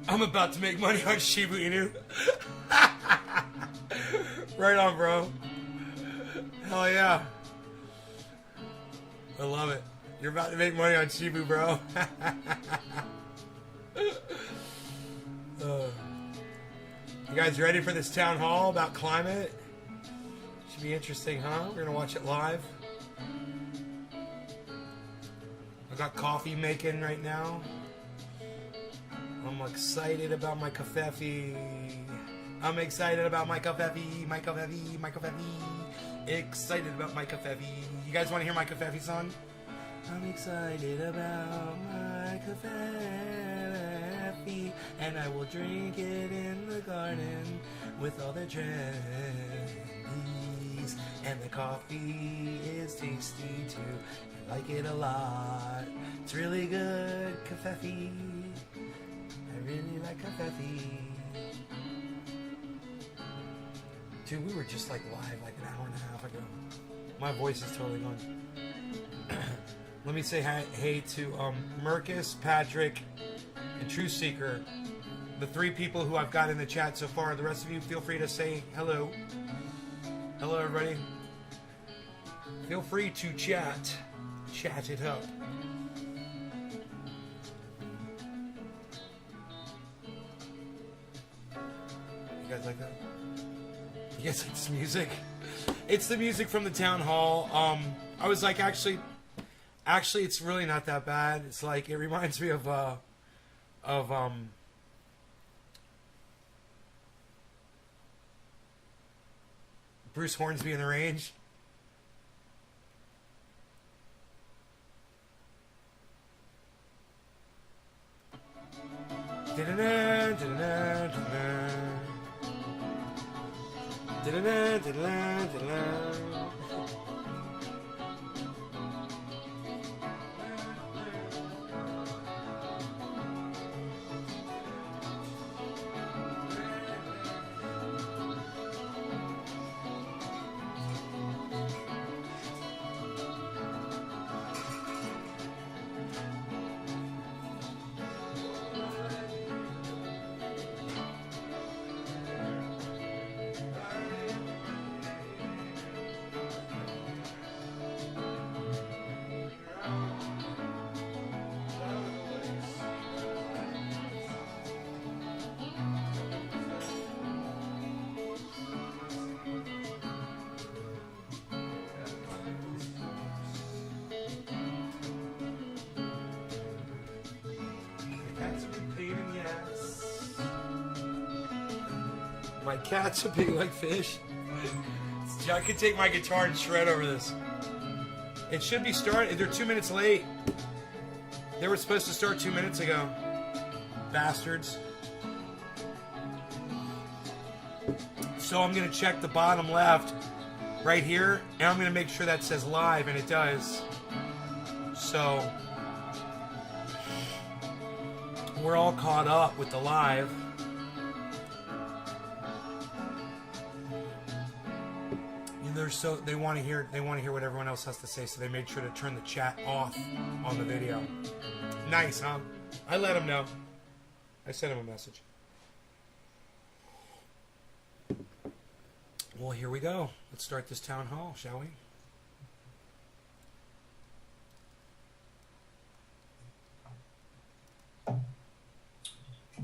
I'm about to make money on Shiba Inu. Right on, bro. Hell yeah. I love it. You're about to make money on Shibu, bro. You guys ready for this town hall about climate? Should be interesting, huh? We're gonna watch it live. I got coffee making right now. I'm excited about my kafefe. I'm excited about my kafefe, my kafefe, my kafefe. Excited about my kafefe. You guys want to hear my kafefe song? I'm excited about my kafefe, and I will drink it in the garden with all the trendies. And the coffee is tasty too. I like it a lot. It's really good kafefe. I really like kafefe. Dude, we were just like live like an hour and a half ago. My voice is totally gone. Let me say hey to Mercus, Patrick, and True Seeker. The 3 people who I've got in the chat so far. The rest of you, feel free to say hello. Hello, everybody. Feel free to chat. Chat it up. You guys like that? You guys like this music? It's the music from the town hall. I was like, actually, it's really not that bad. It's like, it reminds me of Bruce Hornsby in the Range. My cats are big like fish. I could take my guitar and shred over this. It should be starting. They're 2 minutes late. They were supposed to start 2 minutes ago. Bastards. So I'm going to check the bottom left right here. And I'm going to make sure that says live. And it does. So we're all caught up with the live. They want to hear what everyone else has to say, so they made sure to turn the chat off on the video. Nice, huh? I let him know. I sent him a message. Well, here we go. Let's start this town hall, shall we?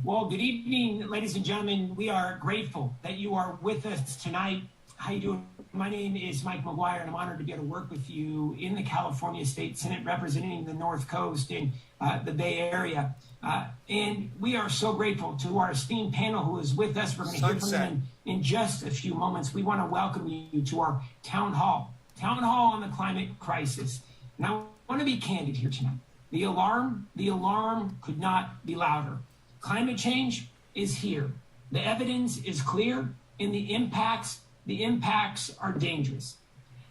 Well, good evening, ladies and gentlemen. We are grateful that you are with us tonight. How you doing? My name is Mike McGuire, and I'm honored to be able to work with you in the California State Senate representing the North Coast in the Bay Area. And we are so grateful to our esteemed panel who is with us. We're going to hear from them in just a few moments. We want to welcome you to our town hall on the climate crisis. And I want to be candid here tonight. The alarm could not be louder. Climate change is here. The evidence is clear, and the impacts are dangerous.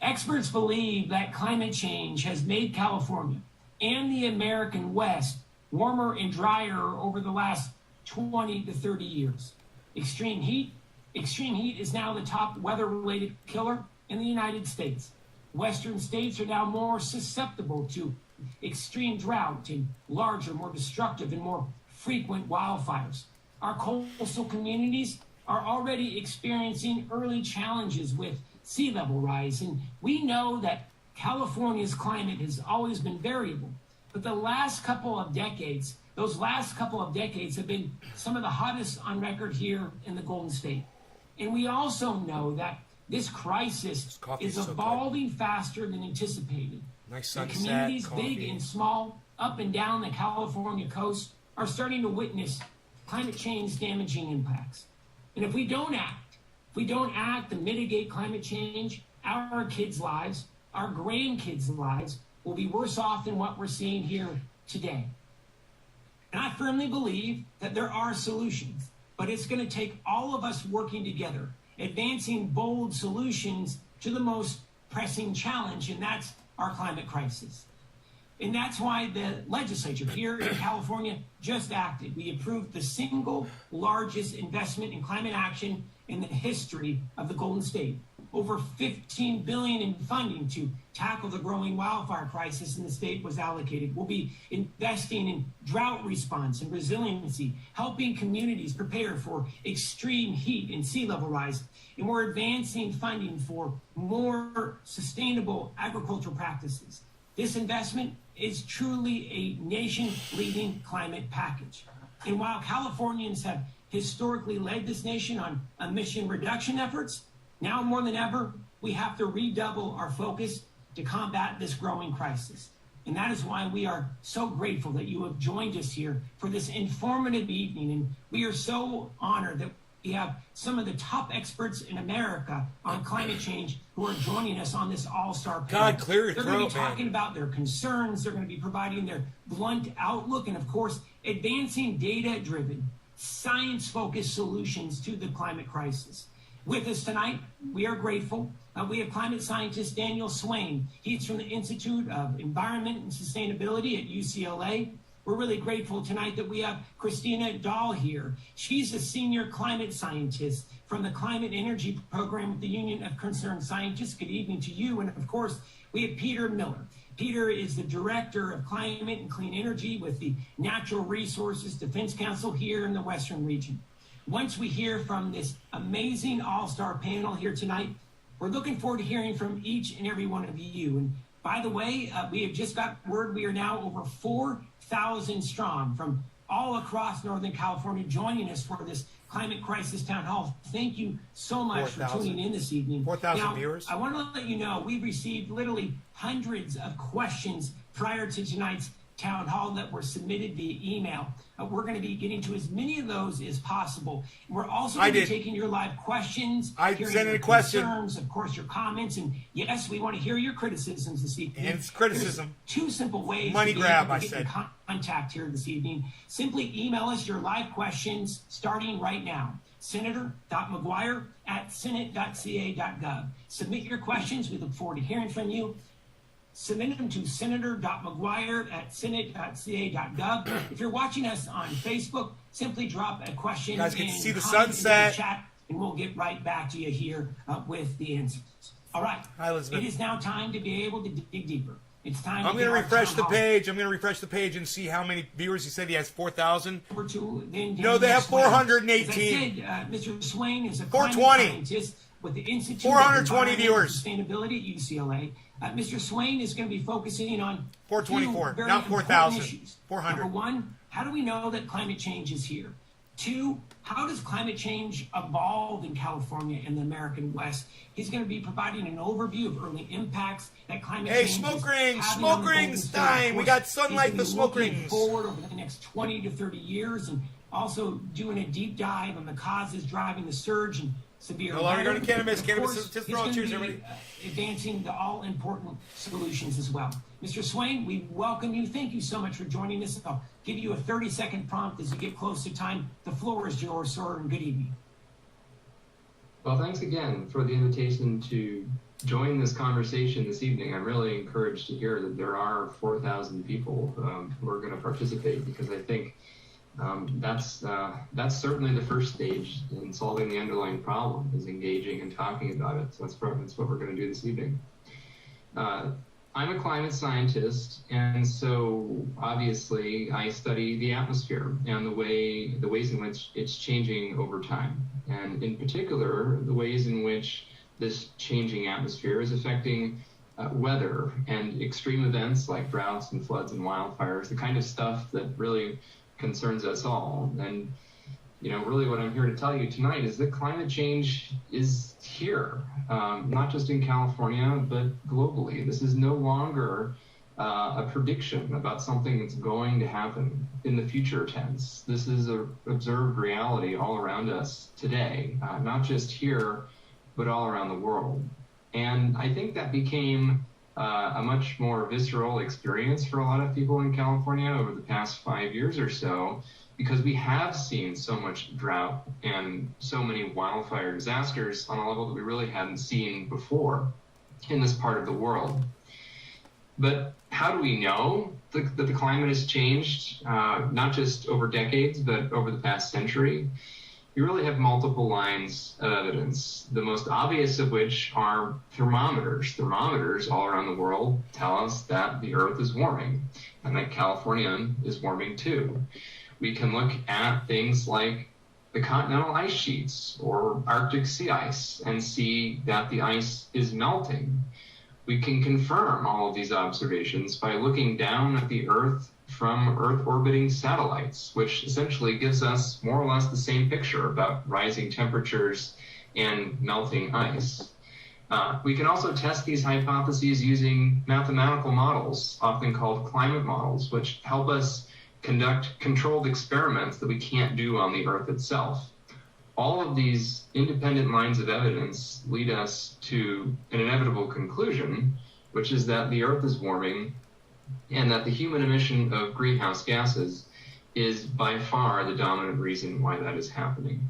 Experts believe that climate change has made California and the American West warmer and drier over the last 20 to 30 years. Extreme heat is now the top weather-related killer in the United States. Western states are now more susceptible to extreme drought and larger, more destructive, and more frequent wildfires. Our coastal communities are already experiencing early challenges with sea level rise. And we know that California's climate has always been variable. But those last couple of decades have been some of the hottest on record here in the Golden State. And we also know that this crisis is evolving faster than anticipated. Nice The sunset, communities, coffee. big and small, up and down the California coast, are starting to witness climate change damaging impacts. And if we don't act to mitigate climate change, our kids' lives, our grandkids' lives will be worse off than what we're seeing here today. And I firmly believe that there are solutions, but it's going to take all of us working together, advancing bold solutions to the most pressing challenge, and that's our climate crisis. And that's why the legislature here in California just acted. We approved the single largest investment in climate action in the history of the Golden State. Over $15 billion in funding to tackle the growing wildfire crisis in the state was allocated. We'll be investing in drought response and resiliency, helping communities prepare for extreme heat and sea level rise. And we're advancing funding for more sustainable agricultural practices. This investment is truly a nation-leading climate package. And while Californians have historically led this nation on emission reduction efforts, now more than ever, we have to redouble our focus to combat this growing crisis. And that is why we are so grateful that you have joined us here for this informative evening. And we are so honored that we have some of the top experts in America on climate change who are joining us on this all-star panel. God, clear your They're going to throat, be talking man. about their concerns. They're going to be providing their blunt outlook and, of course, advancing data-driven, science-focused solutions to the climate crisis. With us tonight, we are grateful. We have climate scientist Daniel Swain. He's from the Institute of Environment and Sustainability at UCLA. We're really grateful tonight that we have Christina Dahl here. She's a senior climate scientist from the Climate Energy Program with the Union of Concerned Scientists. Good evening to you. And of course, we have Peter Miller. Peter is the Director of Climate and Clean Energy with the Natural Resources Defense Council here in the Western region. Once we hear from this amazing all-star panel here tonight, we're looking forward to hearing from each and every one of you. And by the way, we have just got word we are now over 4,000 strong from all across Northern California joining us for this Climate Crisis Town Hall. Thank you so much 4,000. for tuning in this evening. 4,000 viewers. I want to let you know we've received literally hundreds of questions prior to tonight's town hall that were submitted via email. We're going to be getting to as many of those as possible. We're also going to be taking your live questions. I hearing sent in your a question. Concerns, of course, your comments, and yes, we want to hear your criticisms this evening. And it's criticism. There's two simple ways Money to be grab, able to I get said. in contact here this evening. Simply email us your live questions starting right now. Senator.mcguire@senate.ca.gov. Submit your questions. We look forward to hearing from you. Submit them to senator.mcguire@senate.ca.gov. If you're watching us on Facebook, simply drop a question. You guys get to see the comment in sunset. chat, and we'll get right back to you here with the answers. All right. Hi, Elizabeth. It is now time to be able to dig deeper. It's time I'm to going to get our refresh town the hall page. I'm going to refresh the page and see how many viewers. He said he has 4,000. over to then No, they have Swain. 418. As I said, Mr. Swain is a 420. climate scientist with the Institute 420 of viewers. Sustainability at UCLA. Mr. Swain is going to be focusing on 424, two very not important 4,000. issues. 400. Number one, how do we know that climate change is here? Two, how does climate change evolve in California and the American West? He's going to be providing an overview of early impacts that climate Hey, change smoke is rings, having smoke on the Golden rings State. time. Of We course, got sunlight he's for gonna be smoke looking rings. forward over the next 20 to 30 years and also doing a deep dive on the causes driving the surge and severe No longer going to cannabis. Cannabis is just throwing. Cheers, everybody. Advancing the all-important solutions as well. Mr. Swain, we welcome you. Thank you so much for joining us. I'll give you a 30-second prompt as you get close to time. The floor is yours, sir, and good evening. Well, thanks again for the invitation to join this conversation this evening. I'm really encouraged to hear that there are 4,000 people who are going to participate, because I think that's certainly the first stage in solving the underlying problem, is engaging and talking about it. So that's what we're going to do this evening. I'm a climate scientist, and so obviously I study the atmosphere and the ways in which it's changing over time, and in particular the ways in which this changing atmosphere is affecting weather and extreme events like droughts and floods and wildfires, the kind of stuff that really concerns us all. And really what I'm here to tell you tonight is that climate change is here, not just in California, but globally. This is no longer a prediction about something that's going to happen in the future tense. This is an observed reality all around us today, not just here, but all around the world. And I think that became a much more visceral experience for a lot of people in California over the past 5 years or so, because we have seen so much drought and so many wildfire disasters on a level that we really hadn't seen before in this part of the world. But how do we know that the climate has changed, not just over decades, but over the past century? You really have multiple lines of evidence, the most obvious of which are thermometers. Thermometers all around the world tell us that the Earth is warming and that California is warming too. We can look at things like the continental ice sheets or Arctic sea ice and see that the ice is melting. We can confirm all of these observations by looking down at the Earth from Earth-orbiting satellites, which essentially gives us more or less the same picture about rising temperatures and melting ice. We can also test these hypotheses using mathematical models, often called climate models, which help us conduct controlled experiments that we can't do on the Earth itself. All of these independent lines of evidence lead us to an inevitable conclusion, which is that the Earth is warming and that the human emission of greenhouse gases is by far the dominant reason why that is happening.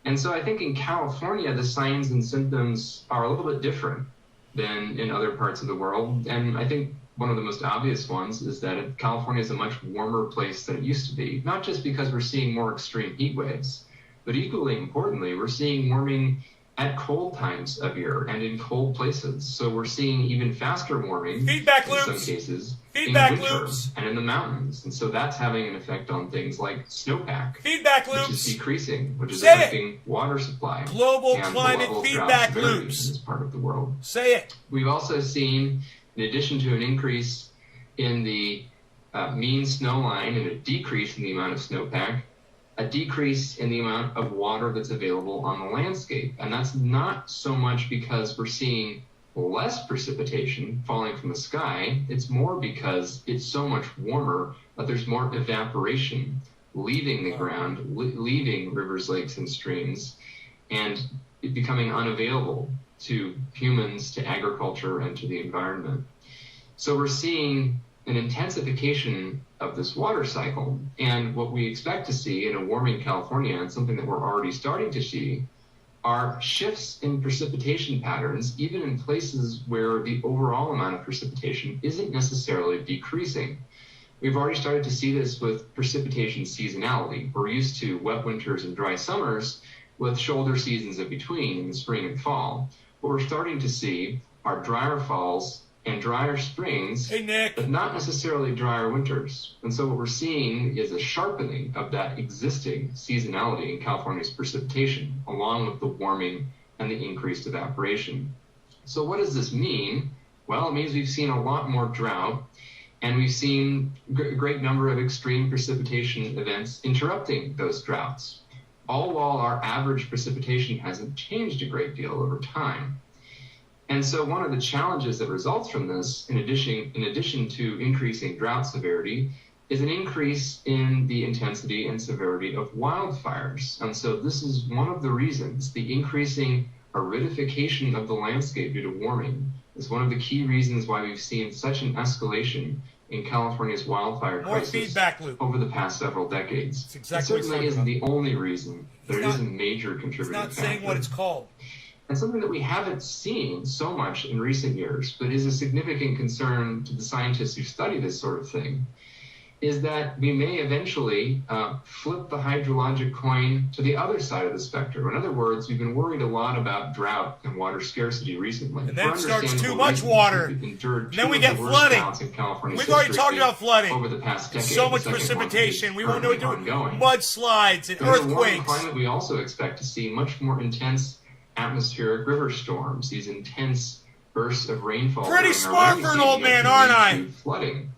And so I think in California, the signs and symptoms are a little bit different than in other parts of the world. And I think one of the most obvious ones is that California is a much warmer place than it used to be, not just because we're seeing more extreme heat waves, but equally importantly, we're seeing warming at cold times of year and in cold places. So we're seeing even faster warming Feedback in loops. some cases Feedback in winter loops. and in the mountains. And so that's having an effect on things like snowpack, Feedback which is loops. decreasing, which is Say it. affecting water supply. Global and the climate level of drought feedback severity loops. in this part of the world. Say it. We've also seen, in addition to an increase in the mean snow line and a decrease in the amount of snowpack, a decrease in the amount of water that's available on the landscape. And that's not so much because we're seeing less precipitation falling from the sky. It's more because it's so much warmer that there's more evaporation leaving the ground, leaving rivers, lakes, and streams, and it becoming unavailable to humans, to agriculture, and to the environment. So we're seeing an intensification of this water cycle. And what we expect to see in a warming California, and something that we're already starting to see, are shifts in precipitation patterns, even in places where the overall amount of precipitation isn't necessarily decreasing. We've already started to see this with precipitation seasonality. We're used to wet winters and dry summers with shoulder seasons in between in the spring and fall. What we're starting to see are drier falls and drier springs, Hey, Nick. but not necessarily drier winters. And so what we're seeing is a sharpening of that existing seasonality in California's precipitation, along with the warming and the increased evaporation. So what does this mean? Well, it means we've seen a lot more drought, and we've seen a great number of extreme precipitation events interrupting those droughts, all while our average precipitation hasn't changed a great deal over time. And so one of the challenges that results from this, in addition to increasing drought severity, is an increase in the intensity and severity of wildfires. And so this is one of the reasons, the increasing aridification of the landscape due to warming is one of the key reasons why we've seen such an escalation in California's wildfire More crisis feedback loop. over the past several decades. That's exactly It what certainly he's isn't talking the only reason, but It's it is not- a major It's contributing not factor. saying what it's called. And something that we haven't seen so much in recent years, but is a significant concern to the scientists who study this sort of thing, is that we may eventually flip the hydrologic coin to the other side of the spectrum. In other words, we've been worried a lot about drought and water scarcity recently. And then it starts too much water. And then we get flooding. We've already talked about flooding. Over the past decade, so much precipitation. We won't know what to do. Mudslides and earthquakes. In the warm climate, we also expect to see much more intense atmospheric river storms, these intense bursts of rainfall. Pretty smart for an old man, aren't I? Flooding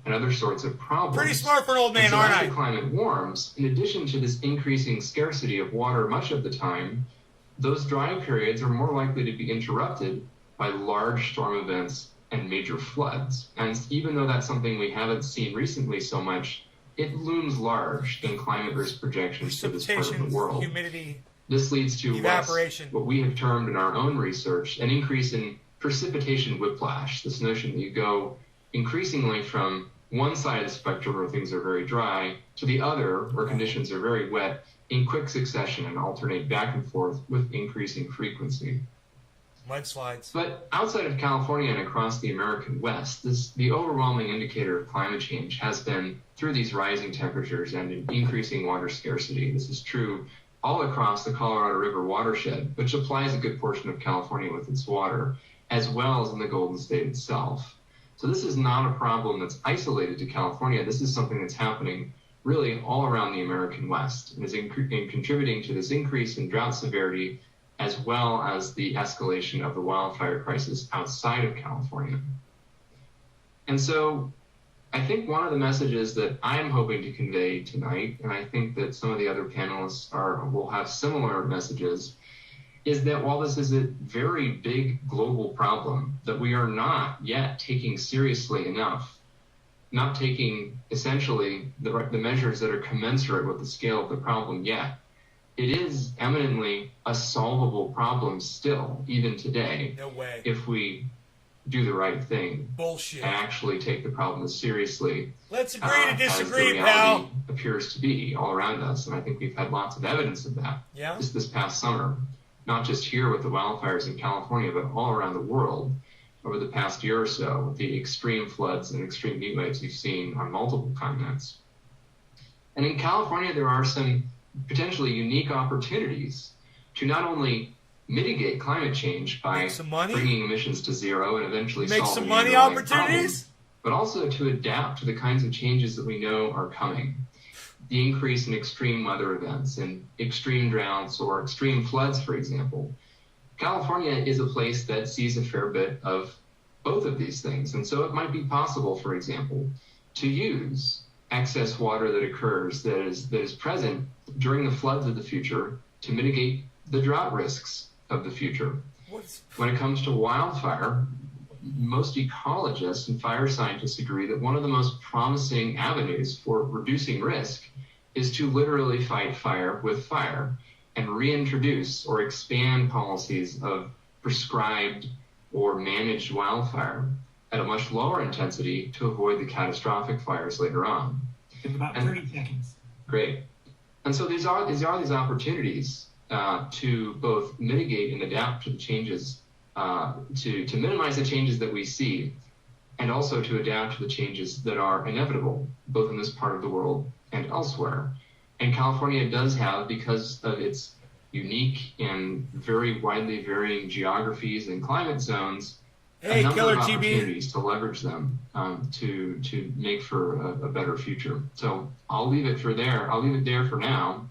and other sorts of problems. Pretty smart for an old man, aren't I? As the climate warms, in addition to this increasing scarcity of water much of the time, those dry periods are more likely to be interrupted by large storm events and major floods. And even though that's something we haven't seen recently so much, it looms large in climate risk projections for this part of the world. Humidity, this leads to evaporation. What we have termed in our own research an increase in precipitation whiplash, this notion that you go increasingly from one side of the spectrum where things are very dry to the other where conditions are very wet in quick succession and alternate back and forth with increasing frequency. Mudslides. But outside of California and across the American West, the overwhelming indicator of climate change has been through these rising temperatures and an increasing water scarcity. This is true all across the Colorado River watershed, which supplies a good portion of California with its water, as well as in the Golden State itself. So this is not a problem that's isolated to California. This is something that's happening really all around the American West and is contributing to this increase in drought severity, as well as the escalation of the wildfire crisis outside of California. And so I think one of the messages that I'm hoping to convey tonight, and I think that some of the other panelists will have similar messages, is that while this is a very big global problem that we are not yet taking seriously enough, not taking essentially the measures that are commensurate with the scale of the problem yet, it is eminently a solvable problem still, even today. No way. If we do the right thing. Bullshit. And actually take the problem as seriously. Let's agree to disagree, as the pal. Appears to be all around us, and I think we've had lots of evidence of that. Yeah. This past summer, not just here with the wildfires in California, but all around the world over the past year or so, with the extreme floods and extreme heat waves we've seen on multiple continents. And in California, there are some potentially unique opportunities to not only mitigate climate change by bringing emissions to zero and eventually make solving some money the opportunities, problem, but also to adapt to the kinds of changes that we know are coming. The increase in extreme weather events and extreme droughts or extreme floods, for example. California is a place that sees a fair bit of both of these things. And so it might be possible, for example, to use excess water that occurs, that is present during the floods of the future to mitigate the drought risks of the future. When it comes to wildfire, most ecologists and fire scientists agree that one of the most promising avenues for reducing risk is to literally fight fire with fire and reintroduce or expand policies of prescribed or managed wildfire at a much lower intensity to avoid the catastrophic fires later on. In about 30 seconds. Great. And so these are these opportunities to both mitigate and adapt to the changes, to minimize the changes that we see, and also to adapt to the changes that are inevitable, both in this part of the world and elsewhere. And California does have, because of its unique and very widely varying geographies and climate zones, a number of opportunities to leverage them to make for a better future. So I'll leave it there. I'll leave it there for now,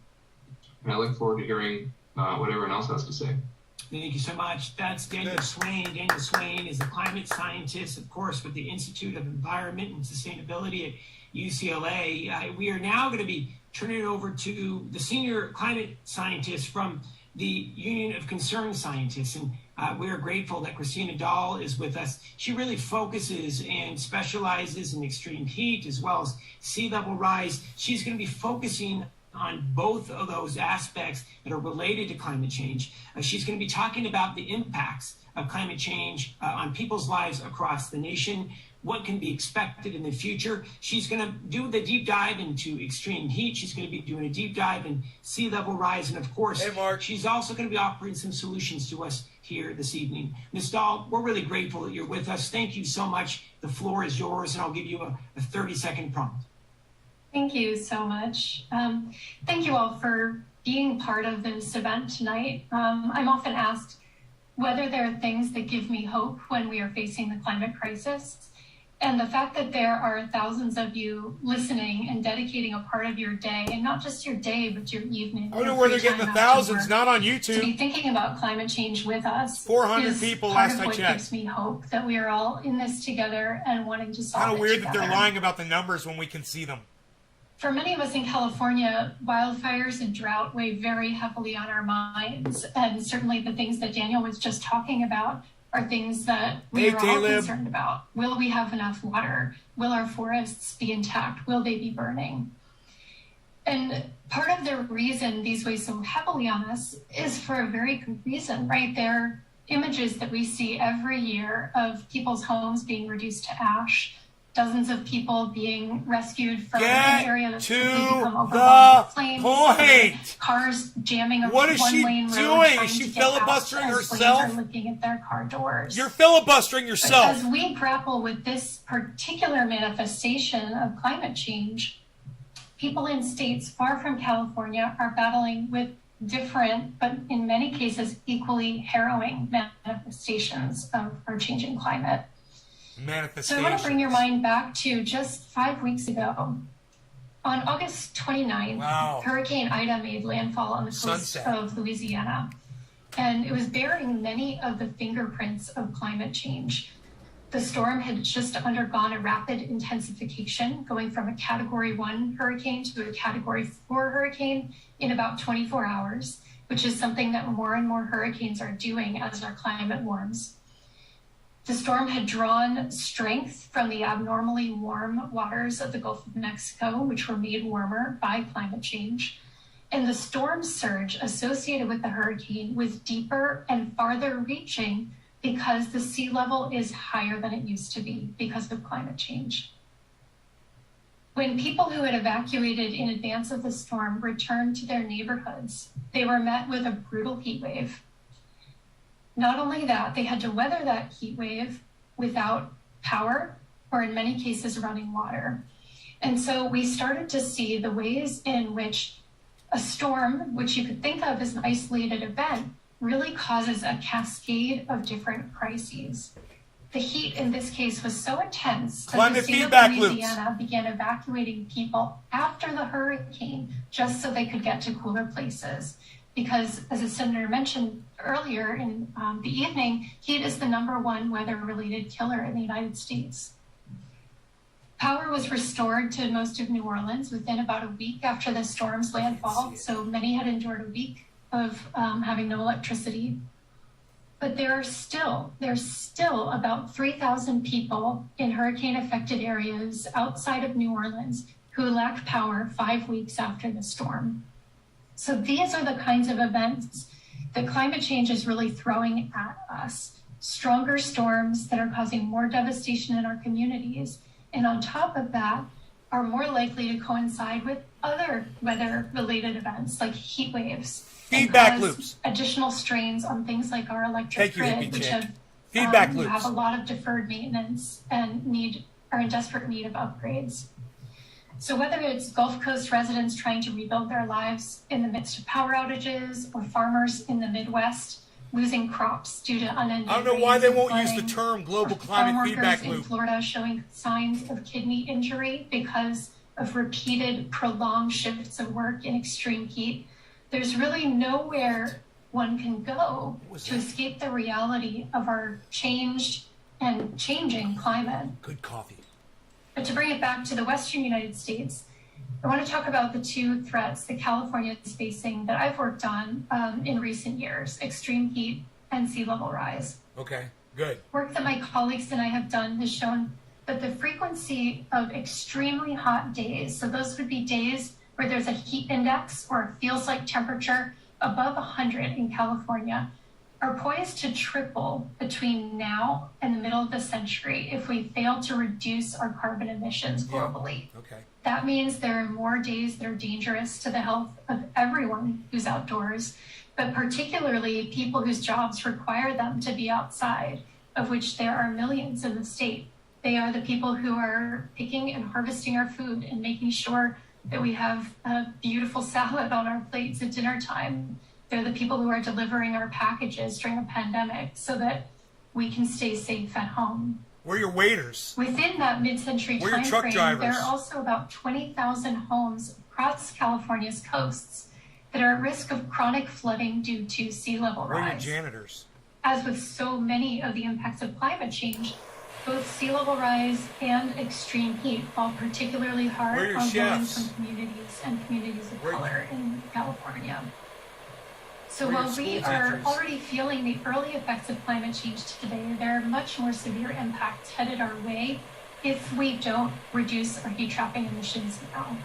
and I look forward to hearing what everyone else has to say. Thank you so much. That's Daniel Swain. Daniel Swain is a climate scientist, of course, with the Institute of Environment and Sustainability at UCLA. We are now going to be turning it over to the senior climate scientist from the Union of Concerned Scientists. And we are grateful that Christina Dahl is with us. She really focuses and specializes in extreme heat as well as sea level rise. She's going to be focusing on both of those aspects that are related to climate change. She's going to be talking about the impacts of climate change on people's lives across the nation, what can be expected in the future. She's going to do the deep dive into extreme heat. She's going to be doing a deep dive in sea level rise. And of course, she's also going to be offering some solutions to us here this evening. Ms. Dahl, we're really grateful that you're with us. Thank you so much. The floor is yours, and I'll give you a 30-second prompt. Thank you so much. Thank you all for being part of this event tonight. I'm often asked whether there are things that give me hope when we are facing the climate crisis. And the fact that there are thousands of you listening and dedicating a part of your day, and not just your day, but your evening. I don't know where they're getting the thousands, not on To be YouTube. thinking about climate change with us. 400 is people part last of I what checked. gives me hope that we are all in this together and wanting to solve Kind it of weird that together. they're lying about the numbers when we can see them. For many of us in California, wildfires and drought weigh very heavily on our minds. And certainly the things that Daniel was just talking about are things that we are all concerned about. Will we have enough water? Will our forests be intact? Will they be burning? And part of the reason these weigh so heavily on us is for a very good reason, right? They're images that we see every year of people's homes being reduced to ash, dozens of people being rescued from an area that's quickly become overwhelmed with flames, point. cars jamming a What is she one-lane road doing? trying Is she to get out filibustering as herself? flames are looking at their car doors. You're filibustering yourself. As we grapple with this particular manifestation of climate change, people in states far from California are battling with different, but in many cases equally harrowing manifestations of our changing climate. So I want to bring your mind back to just 5 weeks ago. On August 29th, Hurricane Ida made landfall on the coast of Louisiana, and it was bearing many of the fingerprints of climate change. The storm had just undergone a rapid intensification, going from a Category 1 hurricane to a Category 4 hurricane in about 24 hours, which is something that more and more hurricanes are doing as our climate warms. The storm had drawn strength from the abnormally warm waters of the Gulf of Mexico, which were made warmer by climate change. And the storm surge associated with the hurricane was deeper and farther reaching because the sea level is higher than it used to be because of climate change. When people who had evacuated in advance of the storm returned to their neighborhoods, they were met with a brutal heat wave. Not only that, they had to weather that heat wave without power, or in many cases, running water. And so we started to see the ways in which a storm, which you could think of as an isolated event, really causes a cascade of different crises. The heat in this case was so intense that the state of Louisiana began evacuating people after the hurricane just so they could get to cooler places. Because, as the senator mentioned earlier in the evening, heat is the #1 weather-related killer in the United States. Power was restored to most of New Orleans within about a week after the storm's landfall, so many had endured a week of having no electricity. But there's still about 3,000 people in hurricane-affected areas outside of New Orleans who lack power 5 weeks after the storm. So these are the kinds of events that climate change is really throwing at us. Stronger storms that are causing more devastation in our communities. And on top of that, are more likely to coincide with other weather-related events like heat waves. Feedback loops. Additional strains on things like our electric grid, which have a lot of deferred maintenance and are in desperate need of upgrades. So whether it's Gulf Coast residents trying to rebuild their lives in the midst of power outages, or farmers in the Midwest losing crops due to unending rains, I don't know why they won't use the term global climate feedback loop. In Florida showing signs of kidney injury because of repeated prolonged shifts of work in extreme heat. There's really nowhere one can go to escape the reality of our changed and changing climate. Good coffee. But to bring it back to the Western United States, I want to talk about the two threats that California is facing that I've worked on in recent years: extreme heat and sea level rise. Okay, good. Work that my colleagues and I have done has shown that the frequency of extremely hot days, so those would be days where there's a heat index or a feels like temperature above 100 in California, are poised to triple between now and the middle of the century if we fail to reduce our carbon emissions globally. Okay. That means there are more days that are dangerous to the health of everyone who's outdoors, but particularly people whose jobs require them to be outside, of which there are millions in the state. They are the people who are picking and harvesting our food and making sure that we have a beautiful salad on our plates at dinner time. They're the people who are delivering our packages during a pandemic so that we can stay safe at home. We're your waiters. Within that mid-century We're your time truck frame, drivers. there are also about 20,000 homes across California's coasts that are at risk of chronic flooding due to sea level We're your rise. janitors. As with so many of the impacts of climate change, both sea level rise and extreme heat fall particularly We're hard your on chefs. low-income communities and communities of We're- color in California. So We're your while we school are teachers. already feeling the early effects of climate change today, there are much more severe impacts headed our way if we don't reduce our heat trapping emissions now.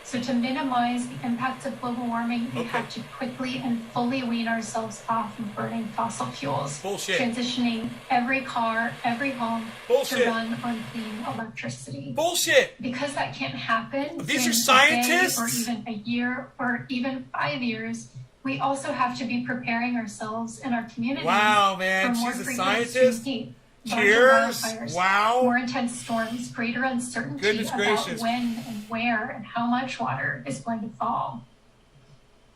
So to minimize the impacts of global warming, we Okay. have to quickly and fully wean ourselves off of burning fossil fuels. Bullshit. Transitioning every car, every home Bullshit. to run on clean electricity. Bullshit. Because that can't happen These in are a scientists? day or even a year or even 5 years, we also have to be preparing ourselves and our communities Wow, man. for more She's a frequent scientist. extreme heat, larger Cheers. wildfires, Wow. more intense storms, greater uncertainty Goodness about gracious. when and where and how much water is going to fall.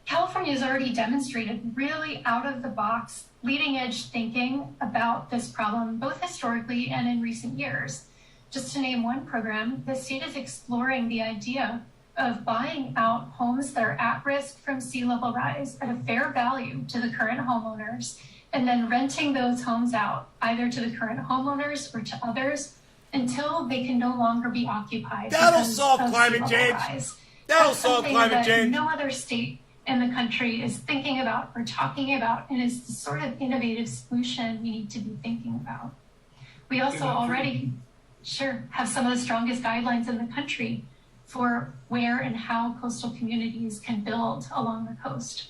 California has already demonstrated really out of the box, leading edge thinking about this problem, both historically and in recent years. Just to name one program, the state is exploring the idea of buying out homes that are at risk from sea level rise at a fair value to the current homeowners, and then renting those homes out either to the current homeowners or to others until they can no longer be occupied. That'll because solve of climate sea level change. rise. That'll That's solve something climate that change. no other state in the country is thinking about or talking about, and is the sort of innovative solution we need to be thinking about. We also already have some of the strongest guidelines in the country for where and how coastal communities can build along the coast.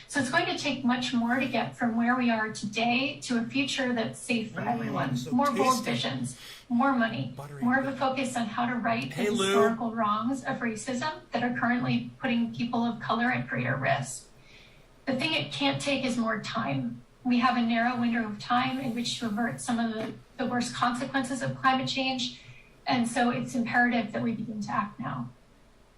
So it's going to take much more to get from where we are today to a future that's safe for everyone. so More bold tasty. visions, more money, Buttery more of a good. focus on how to right Hey, the Lou. historical wrongs of racism that are currently putting people of color at greater risk. The thing it can't take is more time. We have a narrow window of time in which to avert some of the worst consequences of climate change. And so it's imperative that we begin to act now.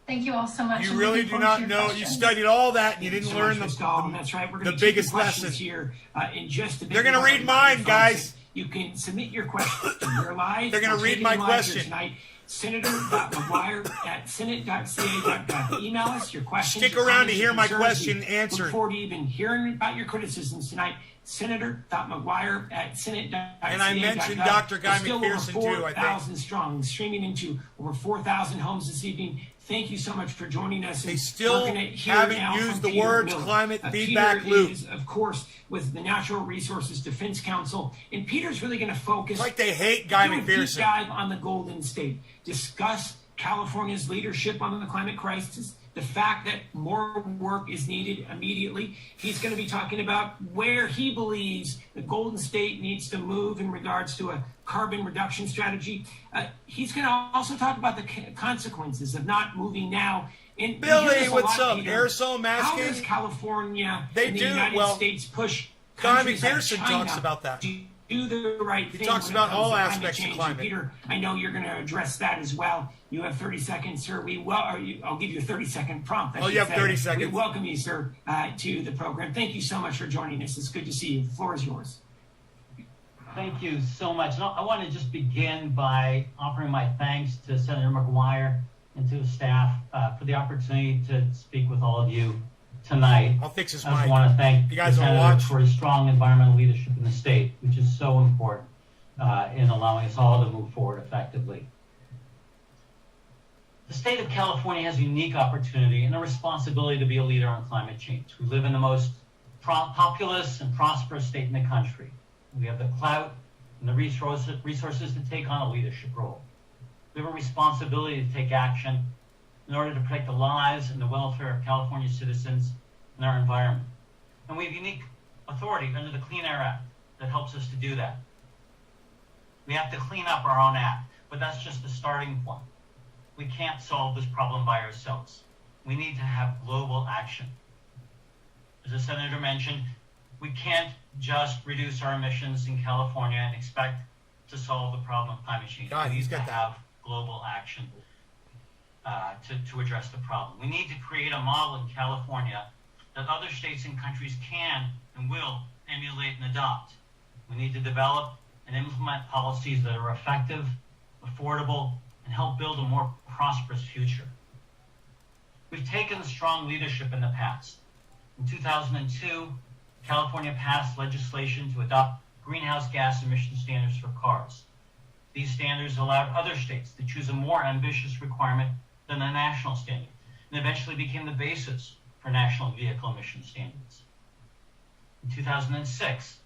Thank you all so much. You I'm really looking do forward to not your know. You questions. studied all that and you Thank didn't so learn much, the, Ms. Dahl. That's right. We're the going to biggest questions lesson. here in just a bit. They're gonna We're read gonna mine, folks. guys. You can submit your question. You're live. They're gonna We're read taking my them live here question. tonight. Senator.mcguire@senate.ca.gov. Email us your questions. Stick your around to comments, hear your my concerns. question We answered. Look forward to even hearing about your criticisms tonight. Senator.mcguire@senate.ca.gov. And I mentioned Dr. Guy We're still McPherson, over too, I think. 4,000 strong, streaming into over 4,000 homes this evening. Thank you so much for joining us. They And still we're gonna hear haven't now used from the Peter words Miller. climate Peter feedback loop. is, of course, with the Natural Resources Defense Council, and Peter's really going to focus. It's like they hate Guy do a deep McPherson. dive on the Golden State, discuss California's leadership on the climate crisis, the fact that more work is needed immediately. He's going to be talking about where he believes the Golden State needs to move in regards to a carbon reduction strategy. He's going to also talk about the consequences of not moving now. And we hear Billy, this a what's lot, up? Peter. Aerosol How masking? does California They and the do, United well, States push Guy countries like McPherson China talks about that. to do the right thing? talks when it about comes all to aspects of change? climate. And Peter, I know you're going to address that as well. You have 30 seconds, sir. I'll give you a 30-second prompt. I Oh, should you have say. 30 We seconds. welcome you, sir, to the program. Thank you so much for joining us. It's good to see you. The floor is yours. Thank you so much. And I want to just begin by offering my thanks to Senator McGuire and to his staff for the opportunity to speak with all of you tonight. I'll fix his I just mic. want to thank You guys the wanna Senator watch? for his strong environmental leadership in the state, which is so important in allowing us all to move forward effectively. The state of California has a unique opportunity and a responsibility to be a leader on climate change. We live in the most populous and prosperous state in the country. We have the clout and the resources to take on a leadership role. We have a responsibility to take action in order to protect the lives and the welfare of California citizens and our environment. And we have unique authority under the Clean Air Act that helps us to do that. We have to clean up our own act, but that's just the starting point. We can't solve this problem by ourselves. We need to have global action. As the Senator mentioned, we can't just reduce our emissions in California and expect to solve the problem of climate change. God, we he's need got to that. have global action. to address the problem. We need to create a model in California that other states and countries can and will emulate and adopt. We need to develop and implement policies that are effective, affordable, and help build a more prosperous future. We've taken strong leadership in the past. In 2002, California passed legislation to adopt greenhouse gas emission standards for cars. These standards allowed other states to choose a more ambitious requirement than the national standard, and eventually became the basis for national vehicle emission standards. In 2006,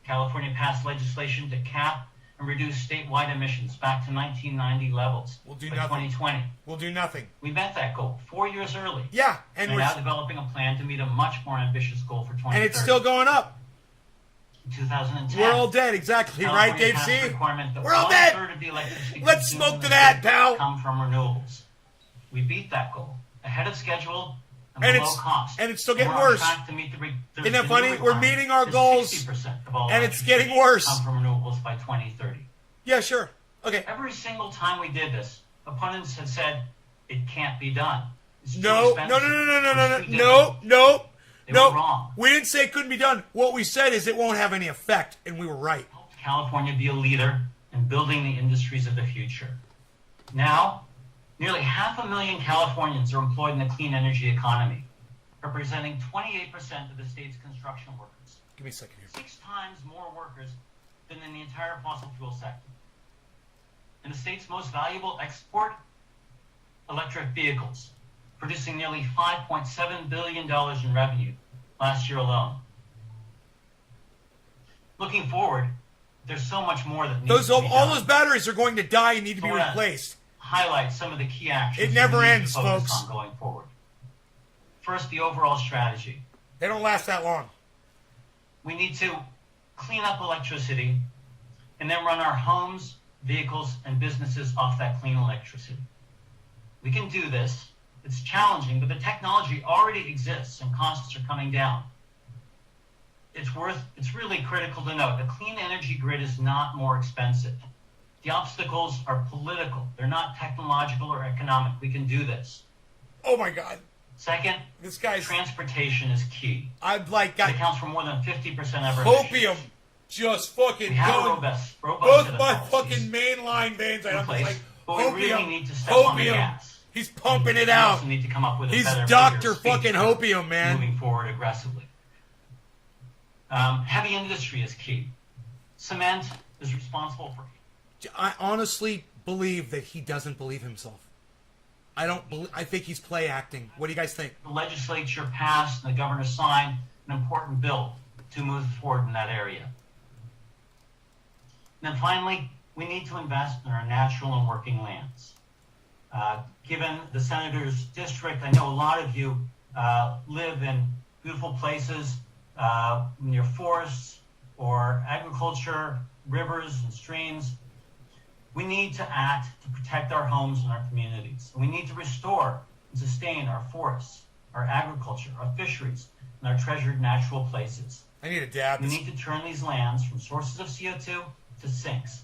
California passed legislation to cap and reduce statewide emissions back to 1990 levels We'll do by nothing. 2020. We'll do nothing. We met that goal 4 years early. Yeah, And and we're now developing a plan to meet a much more ambitious goal for 2030. and it's still going up. In 2010, We're all dead, exactly, California right, Dave passed a C? requirement that We're all dead. 1/3 of the electricity Let's consumed smoke in to the that, state pal. come from renewables. We beat that goal ahead of schedule and And below it's- cost. and it's still getting we're on worse. track to meet the Isn't that funny? We're meeting our goals, 60% of all and it's electricity getting worse. Come from renewables by 2030. Yeah, sure. Okay. Every single time we did this, opponents have said it can't be done. It's too No, expensive. no, no, no, no, no, no, It's too no, difficult. no, They no. were wrong. We didn't say it couldn't be done. What we said is it won't have any effect, and we were right. Helped California be a leader in building the industries of the future. Now, nearly 500,000 Californians are employed in the clean energy economy, representing 28% of the state's construction workers. Give me a second here. 6 times more workers than in the entire fossil fuel sector. And the state's most valuable export, electric vehicles, producing nearly $5.7 billion in revenue last year alone. Looking forward, there's so much more that needs to be All done. those batteries are going to die and need to be So, replaced. Highlight some of the key actions It never we need ends, to focus folks. on going forward. First, the overall strategy. They don't last that long. We need to clean up electricity and then run our homes, vehicles, and businesses off that clean electricity. We can do this. It's challenging, but the technology already exists and costs are coming down. It's really critical to note the clean energy grid is not more expensive. The obstacles are political. They're not technological or economic. We can do this. Oh my God. Second, This guy's. transportation is key. I've like It got accounts for more than 50% of our hopium emissions. just fucking We have going. robust Both set of my policies fucking mainline veins. I'm place, like, but we really hopium, need to step on the hopium. gas. He's pumping it We out. also need to come up with a He's better Dr. figure of speech fucking for hopium, man. moving forward aggressively. Heavy industry is key. Cement is responsible for. I honestly believe that he doesn't believe himself. I think he's play acting. What do you guys think? The legislature passed and the governor signed an important bill to move forward in that area. And then finally, we need to invest in our natural and working lands. Given the senator's district, I know a lot of you live in beautiful places near forests or agriculture, rivers and streams. We need to act to protect our homes and our communities. And we need to restore and sustain our forests, our agriculture, our fisheries, and our treasured natural places. I need a dab. We need to turn these lands from sources of CO2 to sinks.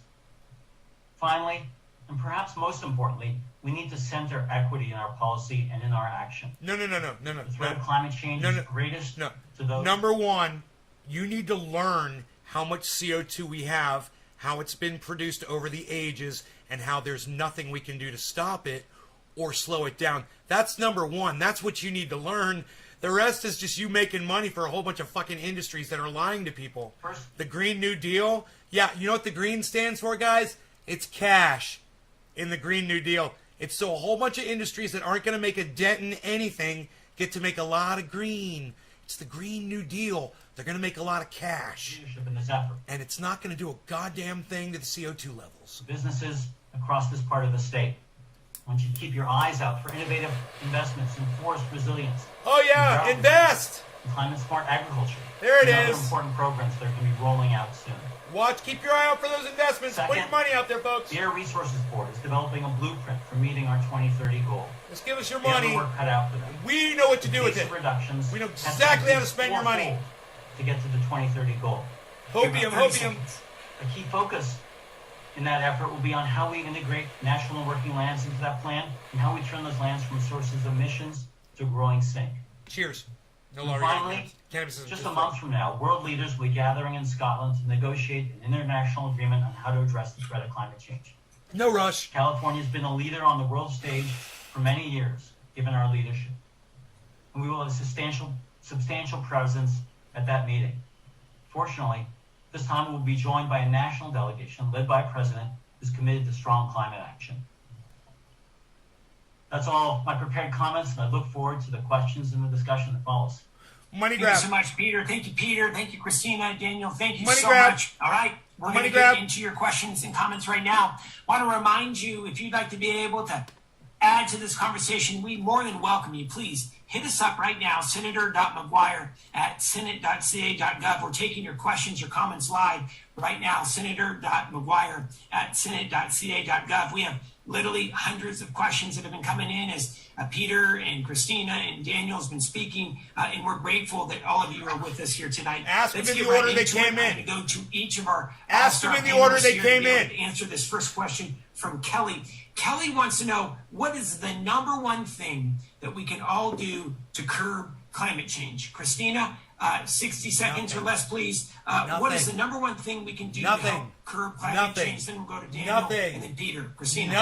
Finally, and perhaps most importantly, we need to center equity in our policy and in our action. No. The threat of climate change is greatest No. to those. Number one, you need to learn how much CO2 we have, how it's been produced over the ages, and how there's nothing we can do to stop it or slow it down. That's number one. That's what you need to learn. The rest is just you making money for a whole bunch of fucking industries that are lying to people. First, The Green New Deal, yeah, you know what the green stands for, guys? It's cash in the Green New Deal. It's so a whole bunch of industries that aren't going to make a dent in anything get to make a lot of green. It's the Green New Deal. They're going to make a lot of cash. leadership in this effort. And it's not going to do a goddamn thing to the CO2 levels. Businesses across this part of the state. I want you to keep your eyes out for innovative investments in forest resilience, Oh, yeah, invest! and climate-smart agriculture. There it and is. Other important programs that are going to be rolling out soon. Watch, keep your eye out for those investments. Put your Second, money out there, folks. The Air Resources Board is developing a blueprint for meeting our 2030 goal. Just give us your They have money. the work cut out for them. We know what to do with Pace it. of reductions We know has exactly how to increased spend your money. fourfold to get to the 2030 goal. Hopium, 30 hopium. seconds. A key focus in that effort will be on how we integrate natural and working lands into that plan and how we turn those lands from sources of emissions to growing sink. Cheers. No And longer finally, cannabis is just a month from now, world leaders will be gathering in Scotland to negotiate an international agreement on how to address the threat of climate change. No rush. California has been a leader on the world stage for many years, given our leadership. And we will have a substantial presence at that meeting. Fortunately, this time we'll be joined by a national delegation led by a president who's committed to strong climate action. That's all my prepared comments, and I look forward to the questions and the discussion that follows. Money Thank grab. you so much, Peter. Thank you, Peter. Thank you, Christina. Daniel, thank you Money so grab. much. All right, we're going Money to grab. get into your questions and comments right now. Want to remind you, if you'd like to be able to add to this conversation, we more than welcome you. Please hit us up right now, senator.mcguire@senate.ca.gov. We're taking your questions, your comments live right now, senator.mcguire@senate.ca.gov. We have literally hundreds of questions that have been coming in as Peter and Christina and Daniel's been speaking, and we're grateful that all of you are with us here tonight. Ask them Let's in get the right order they into came it. I'm in. going to go to each of our Ask them all-star in the order panelists they here to came be able in. to answer this first question from Kelly. Kelly wants to know, what is the number one thing that we can all do to curb climate change? Christina, 60 seconds or less, please. What is the number one thing we can do to help curb climate change? Then we'll go to Daniel and then Peter. Christina.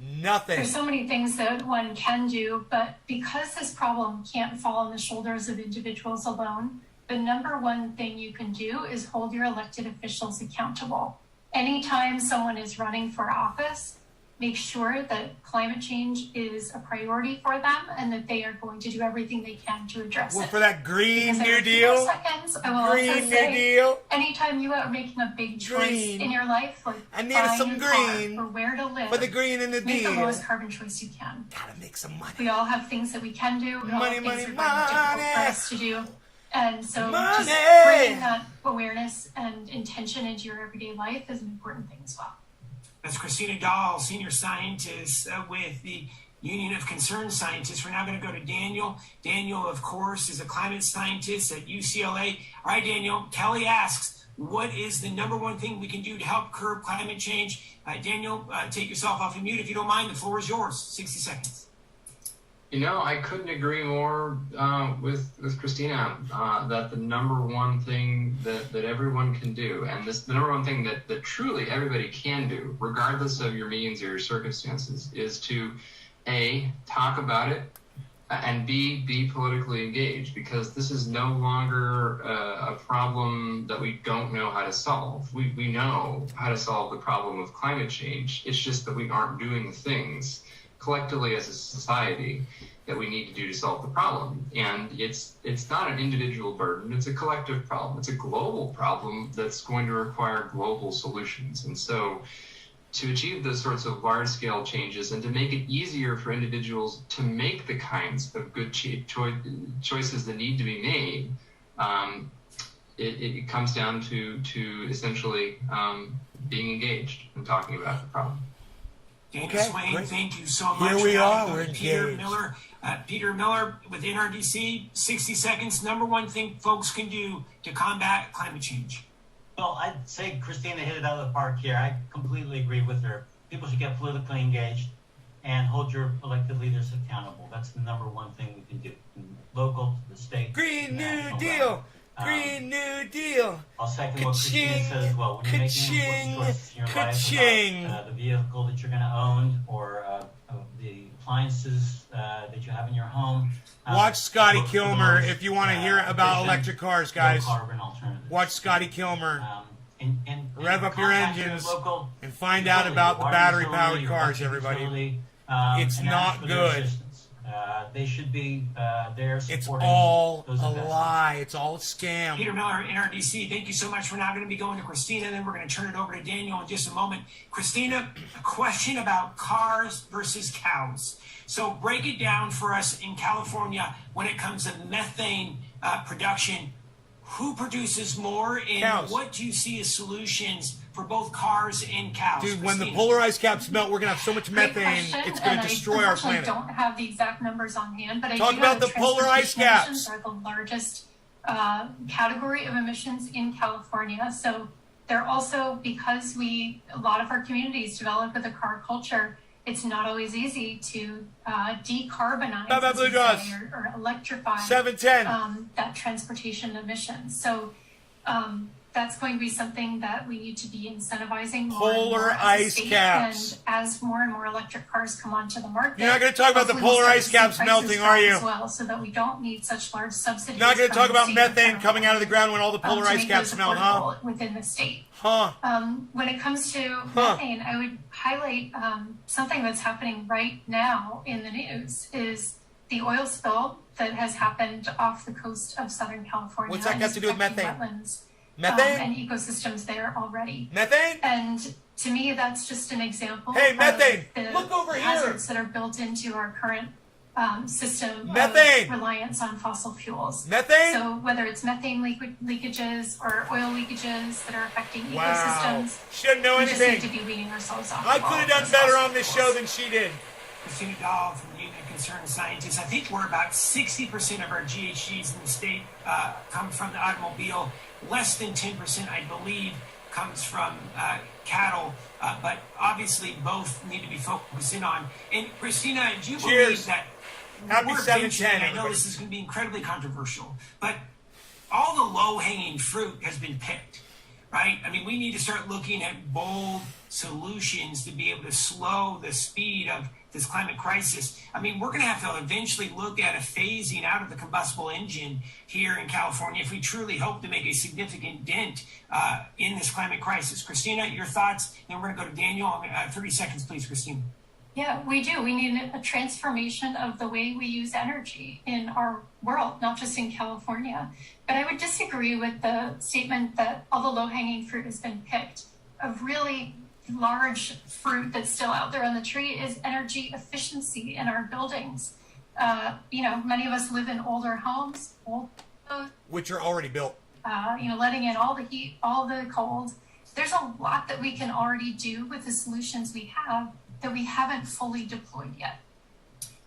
Nothing. There's so many things that one can do, but because this problem can't fall on the shoulders of individuals alone, the number one thing you can do is hold your elected officials accountable. Anytime someone is running for office, make sure that climate change is a priority for them and that they are going to do everything they can to address Well, it. for that Green Because I New have a few more Deal. seconds, I will also Green New say, Deal. anytime you are making a big choice Green. in your life, like I need buying some a green car or where to live, For the green and the make the deal. lowest carbon choice you can. Gotta make some money. We all have things that we can do. We all Money, have money, things that are very difficult money. for us to do. And so Money. just bringing that awareness and intention into your everyday life is an important thing as well. That's Christina Dahl, senior scientist with the Union of Concerned Scientists. We're now going to go to Daniel. Daniel, of course, is a climate scientist at UCLA. All right, Daniel, Kelly asks, what is the number one thing we can do to help curb climate change? Daniel, take yourself off of mute if you don't mind. The floor is yours. 60 seconds. You know, I couldn't agree more with Christina that the number one thing that everyone can do, and the number one thing that truly everybody can do, regardless of your means or your circumstances, is to A, talk about it, and B, be politically engaged, because this is no longer a problem that we don't know how to solve. We know how to solve the problem of climate change. It's just that we aren't doing the things collectively as a society that we need to do to solve the problem. And it's not an individual burden, it's a collective problem. It's a global problem that's going to require global solutions. And so to achieve those sorts of large-scale changes and to make it easier for individuals to make the kinds of good choices that need to be made, it comes down to essentially being engaged and talking about the problem. Daniel Okay, Swain, great. thank you so much. Here we Now are, go we're to Peter engaged. Miller. Peter Miller with NRDC, 60 seconds. Number one thing folks can do to combat climate change. Well, I'd say Christina hit it out of the park here. I completely agree with her. People should get politically engaged and hold your elected leaders accountable. That's the number one thing we can do, from local to the state. Green New national Deal. level. Green New Deal. I'll second what Christina Ka-ching, said as well. When you're making important choices in your life ka-ching. about the vehicle that you're going to own or the appliances that you have in your home. Watch Scotty look for Kilmer those, if you want to hear about efficient, electric cars, guys. low-carbon alternatives. Watch Scotty Kilmer And Rev up your contact your engines local and find out utility, about the water battery-powered utility, your cars, electric everybody. utility, It's and not ask for their good. assistance. They should be there It's supporting all those a investments. lie. It's all a Peter scam. Miller, NRDC, thank you so much. We're now going to be going to Christina, and then we're going to turn it over to Daniel in just a moment. Christina, a question about cars versus cows. So break it down for us in California when it comes to methane production. Who produces more, and Cows. what do you see as solutions for both cars and cows? Dude, when the Christina. polar ice caps melt, we're going to have so much Great methane, question, it's going and to destroy our I planet. don't have the exact numbers on hand, but I Talk do about know the polar ice transportation caps. emissions are the largest category of emissions in California. So They're also, because a lot of our communities develop with a car culture, it's not always easy to decarbonize How about Blue Jaws? or electrify 710. that transportation emissions. So that's going to be something that we need to be incentivizing more and Polar more as a ice state. caps. And as more and more electric cars come onto the market, You're not going to talk about the hopefully we'll polar start ice to see caps prices melting, drop are you? As well, so that we don't need such large subsidies. Not going to from talk the about state methane federal coming out of the ground when all the polar to ice make caps those melt, huh? affordable within the state. Huh. When it comes to methane, I would highlight something that's happening right now in the news is the oil spill that has happened off the coast of Southern California. What's that and got is to do with affecting methane? Wetlands, Methane? and ecosystems there already. Methane? And to me, that's just an example Hey, methane, of the look over here. hazards that are built into our current system Methane. of reliance on fossil fuels. Methane? So whether it's methane leakages or oil leakages that are affecting Wow. ecosystems, She doesn't know we just need to anything. be weaning ourselves off. I of all could have of done those better fossil on this fuels. show than she did. Christina Dahl from the Union of Concerned Scientists. I think we're about 60% of our GHGs in the state come from the automobile. Less than 10%, I believe, comes from cattle. But obviously, both need to be focused in on. And Christina, do you Cheers. believe that Happy we're 710, eventually, I know everybody. this is going to be incredibly controversial, but all the low-hanging fruit has been picked, right? I mean, we need to start looking at bold solutions to be able to slow the speed of this climate crisis. I mean, we're going to have to eventually look at a phasing out of the combustible engine here in California if we truly hope to make a significant dent in this climate crisis. Christina, your thoughts? Then we're going to go to Daniel. 30 seconds, please, Christina. Yeah, we do. We need a transformation of the way we use energy in our world, not just in California. But I would disagree with the statement that all the low-hanging fruit has been picked. A really large fruit that's still out there on the tree is energy efficiency in our buildings. Many of us live in older homes, Which are already built. letting in all the heat, all the cold. There's a lot that we can already do with the solutions we have that we haven't fully deployed yet.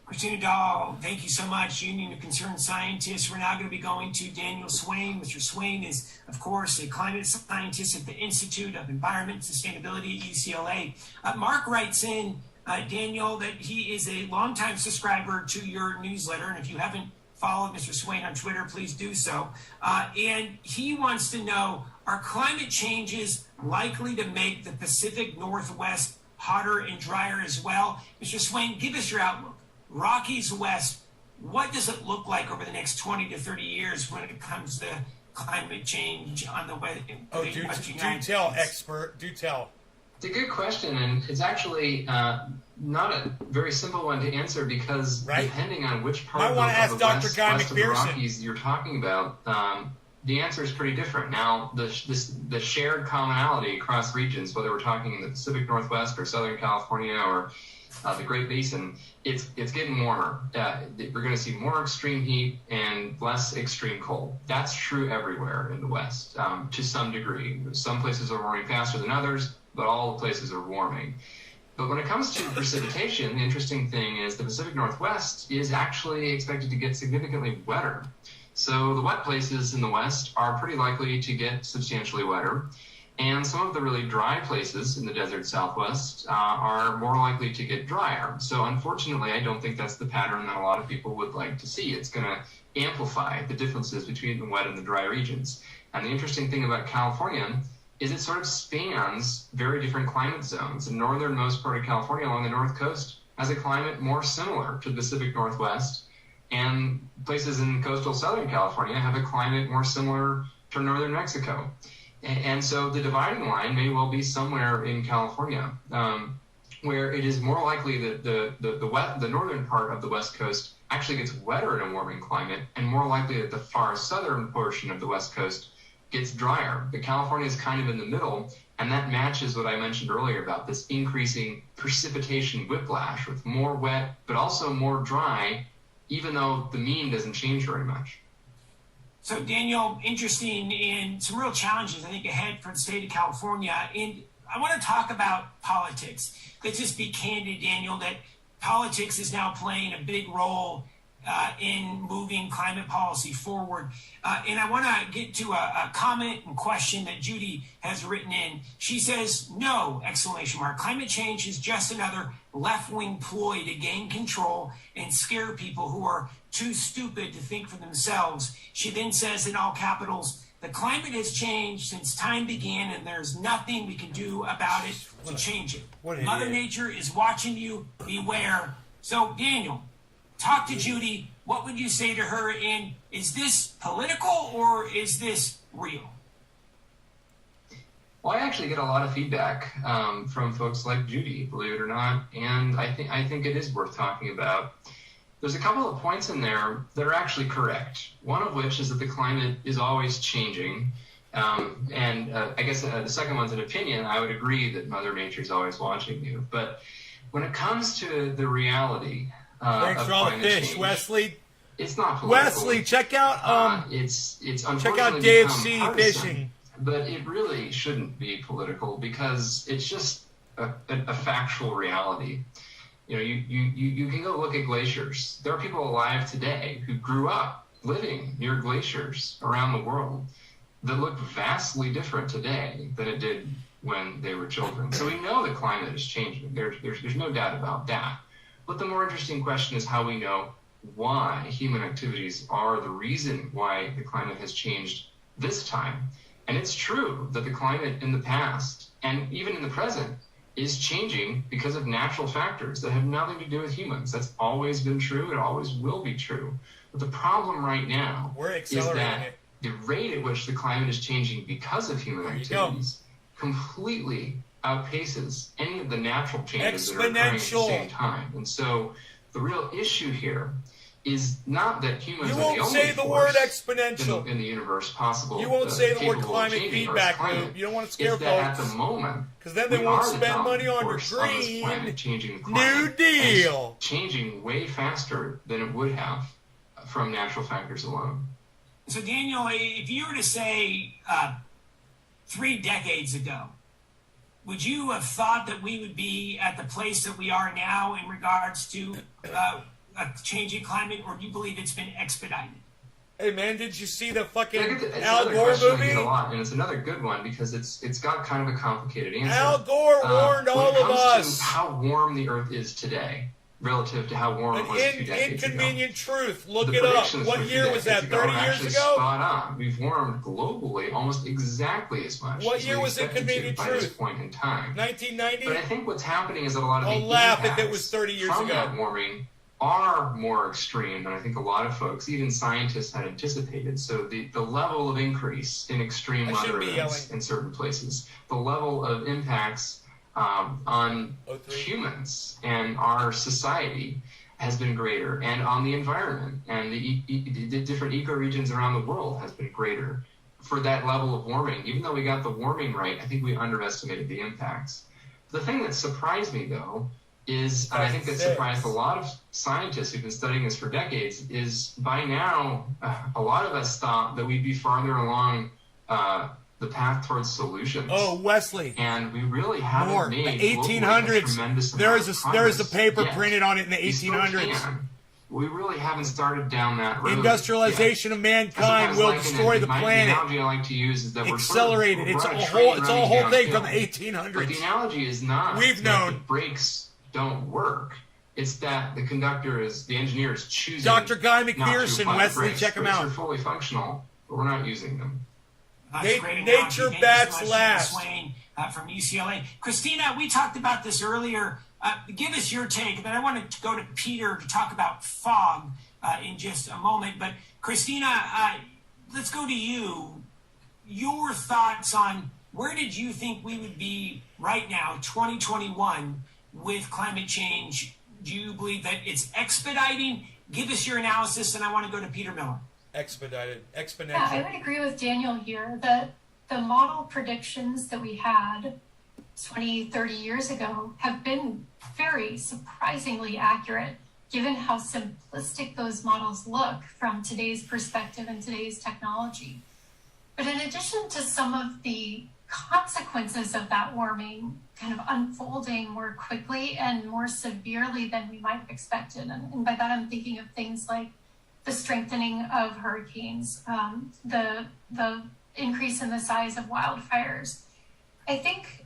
Christina Dahl, thank you so much. Union of Concerned Scientists. We're now going to be going to Daniel Swain. Mr. Swain is, of course, a climate scientist at the Institute of Environment and Sustainability at UCLA. Mark writes in, Daniel, that he is a longtime subscriber to your newsletter. And if you haven't followed Mr. Swain on Twitter, please do so. And he wants to know, are climate changes likely to make the Pacific Northwest hotter and drier as well? Mr. Swain, give us your outlook. Rockies West, what does it look like over the next 20 to 30 years when it comes to climate change on the way? Oh, do tell, expert. Do tell. It's a good question, and it's actually not a very simple one to answer because depending on which part of the west of the Rockies you're talking about, the answer is pretty different. Now, the shared commonality across regions, whether we're talking in the Pacific Northwest or Southern California or the Great Basin, it's getting warmer. We're going to see more extreme heat and less extreme cold. That's true everywhere in the West to some degree. Some places are warming faster than others, but all the places are warming. But when it comes to precipitation, the interesting thing is the Pacific Northwest is actually expected to get significantly wetter. So the wet places in the West are pretty likely to get substantially wetter. And some of the really dry places in the desert Southwest are more likely to get drier. So unfortunately, I don't think that's the pattern that a lot of people would like to see. It's going to amplify the differences between the wet and the dry regions. And the interesting thing about California is it sort of spans very different climate zones. The northernmost part of California along the north coast has a climate more similar to the Pacific Northwest. And places in coastal Southern California have a climate more similar to northern Mexico. And so the dividing line may well be somewhere in California, where it is more likely that the northern part of the West Coast actually gets wetter in a warming climate, and more likely that the far southern portion of the West Coast gets drier. But California is kind of in the middle, and that matches what I mentioned earlier about this increasing precipitation whiplash with more wet, but also more dry, even though the mean doesn't change very much. So, Daniel, interesting and some real challenges, I think, ahead for the state of California. And I want to talk about politics. Let's just be candid, Daniel, that politics is now playing a big role in moving climate policy forward. And I want to get to a comment and question that Judy has written in. She says, no, exclamation mark. Climate change is just another left-wing ploy to gain control and scare people who are too stupid to think for themselves. She then says in all capitals, the climate has changed since time began, and there's nothing we can do about it to change it. Mother Nature is watching you. Beware. So, Daniel, talk to Judy. What would you say to her? And is this political or is this real? Well, I actually get a lot of feedback from folks like Judy, believe it or not, and I think it is worth talking about. There's a couple of points in there that are actually correct. One of which is that the climate is always changing. I guess the second one's an opinion. I would agree that Mother Nature is always watching you. But when it comes to the reality thanks of for all the climate fish, change, Wesley. it's not political. Wesley, check out it's check out unfortunately Dave become C. partisan, Fishing. but it really shouldn't be political because it's just a factual reality. You know, you can go look at glaciers. There are people alive today who grew up living near glaciers around the world that look vastly different today than it did when they were children. So we know the climate is changing. There's no doubt about that. But the more interesting question is how we know why human activities are the reason why the climate has changed this time. And it's true that the climate in the past and even in the present is changing because of natural factors that have nothing to do with humans. That's always been true. It always will be true. But the problem right now is that the rate at which the climate is changing because of human activities completely outpaces any of the natural changes that are occurring at the same time. And so the real issue here is not that humans are the only force say the word exponential in the universe possible. You won't say the word climate feedback loop. You don't want to scare folks. At the moment, because then they won't spend money on your green New Deal. Changing way faster than it would have from natural factors alone. So, Daniel, if you were to say 3 decades ago, would you have thought that we would be at the place that we are now in regards to a changing climate, or do you believe it's been expedited? Hey man, did you see the fucking it's Al Gore movie? I get a lot, and it's another good one because it's got kind of a complicated answer. Al Gore warned all of us. To how warm the Earth is today relative to how warm it was 2 decades ago. Inconvenient truth. Look it up. What year was that? 30 years ago? Spot on. We've warmed globally almost exactly as much. What year was Inconvenient Truth? By this point in time. 1990. But I think what's happening is that a lot of I'll laugh if it was 30 years from ago. That warming are more extreme than I think a lot of folks, even scientists, had anticipated. So the level of increase in extreme weather events in certain places, the level of impacts on humans and our society has been greater, and on the environment and the different ecoregions around the world has been greater for that level of warming. Even though we got the warming right, I think we underestimated the impacts. The thing that surprised me, though, is, and I think that surprised a lot of scientists who've been studying this for decades, is by now, a lot of us thought that we'd be farther along the path towards solutions. Oh, Wesley. And we really haven't made the 1800s. There is a paper yet. printed on it in the 1800s. We really haven't started down that road. Industrialization of mankind will destroy the planet. The analogy I like to use is that accelerated. It's a whole thing from the 1800s. But the analogy is not that the brakes don't work. It's that the engineer is choosing. Dr. Guy McPherson, Wesley, check him out. They're fully functional, but we're not using them. Nature bats last. Swain, from UCLA. Christina, we talked about this earlier. Give us your take, and then I want to go to Peter to talk about fog in just a moment. But Christina, let's go to you. Your thoughts on where did you think we would be right now, 2021, with climate change? Do you believe that it's expediting? Give us your analysis, and I want to go to Peter Miller. Expedited, exponential. Yeah, I would agree with Daniel here that the model predictions that we had 20, 30 years ago have been very surprisingly accurate, given how simplistic those models look from today's perspective and today's technology. But in addition to some of the consequences of that warming kind of unfolding more quickly and more severely than we might have expected. And by that, I'm thinking of things like the strengthening of hurricanes, the increase in the size of wildfires. I think,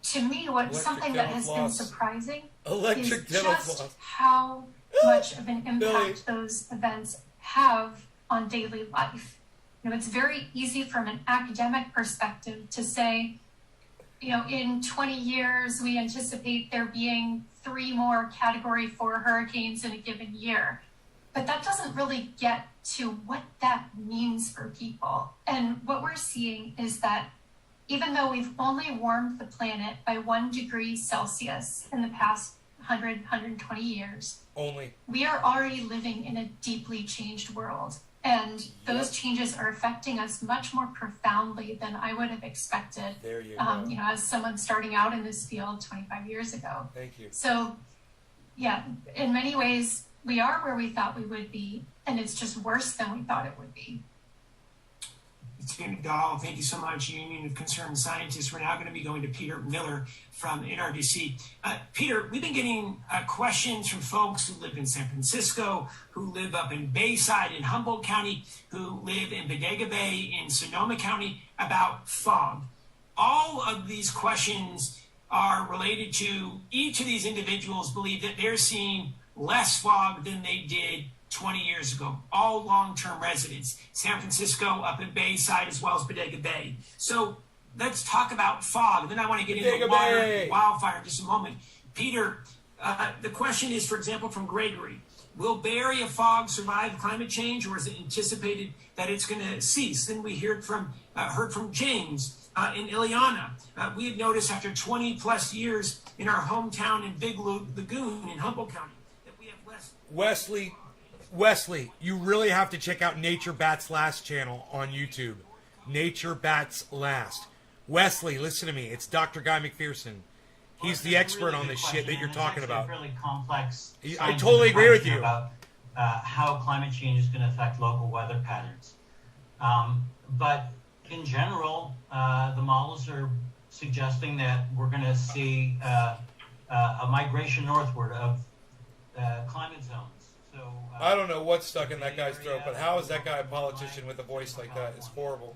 to me, what's something that has been surprising is just how much of an impact those events have on daily life. You know, it's very easy from an academic perspective to say, you know, in 20 years, we anticipate there being 3 more Category 4 hurricanes in a given year. But that doesn't really get to what that means for people. And what we're seeing is that even though we've only warmed the planet by 1 degree Celsius in the past 120 years, we are already living in a deeply changed world. And those changes are affecting us much more profoundly than I would have expected. There you go. You know, as someone starting out in this field 25 years ago. Thank you. So, yeah, in many ways, we are where we thought we would be, and it's just worse than we thought it would be. Tina Dahl, thank you so much, Union of Concerned Scientists. We're now going to be going to Peter Miller from NRDC. Peter, we've been getting questions from folks who live in San Francisco, who live up in Bayside in Humboldt County, who live in Bodega Bay in Sonoma County about fog. All of these questions are related to each of these individuals believe that they're seeing less fog than they did 20 years ago, all long-term residents, San Francisco, up in Bayside, as well as Bodega Bay. So let's talk about fog. Then I want to get into wildfire in just a moment. Peter, the question is, for example, from Gregory, will Bay Area fog survive climate change, or is it anticipated that it's going to cease? Then we heard from James in Ileana. We have noticed after 20 plus years in our hometown in Big Lagoon in Humboldt County that we have less. Wesley, you really have to check out Nature Bats Last channel on YouTube. Nature Bats Last. Wesley, listen to me. It's Dr. Guy McPherson. He's the expert on this shit that you're talking about. Really complex. I totally agree with you. About how climate change is going to affect local weather patterns. But in general, the models are suggesting that we're going to see a migration northward of climate zones. So, I don't know what's stuck in that guy's throat, but how is that guy a politician with a voice like that? It's horrible.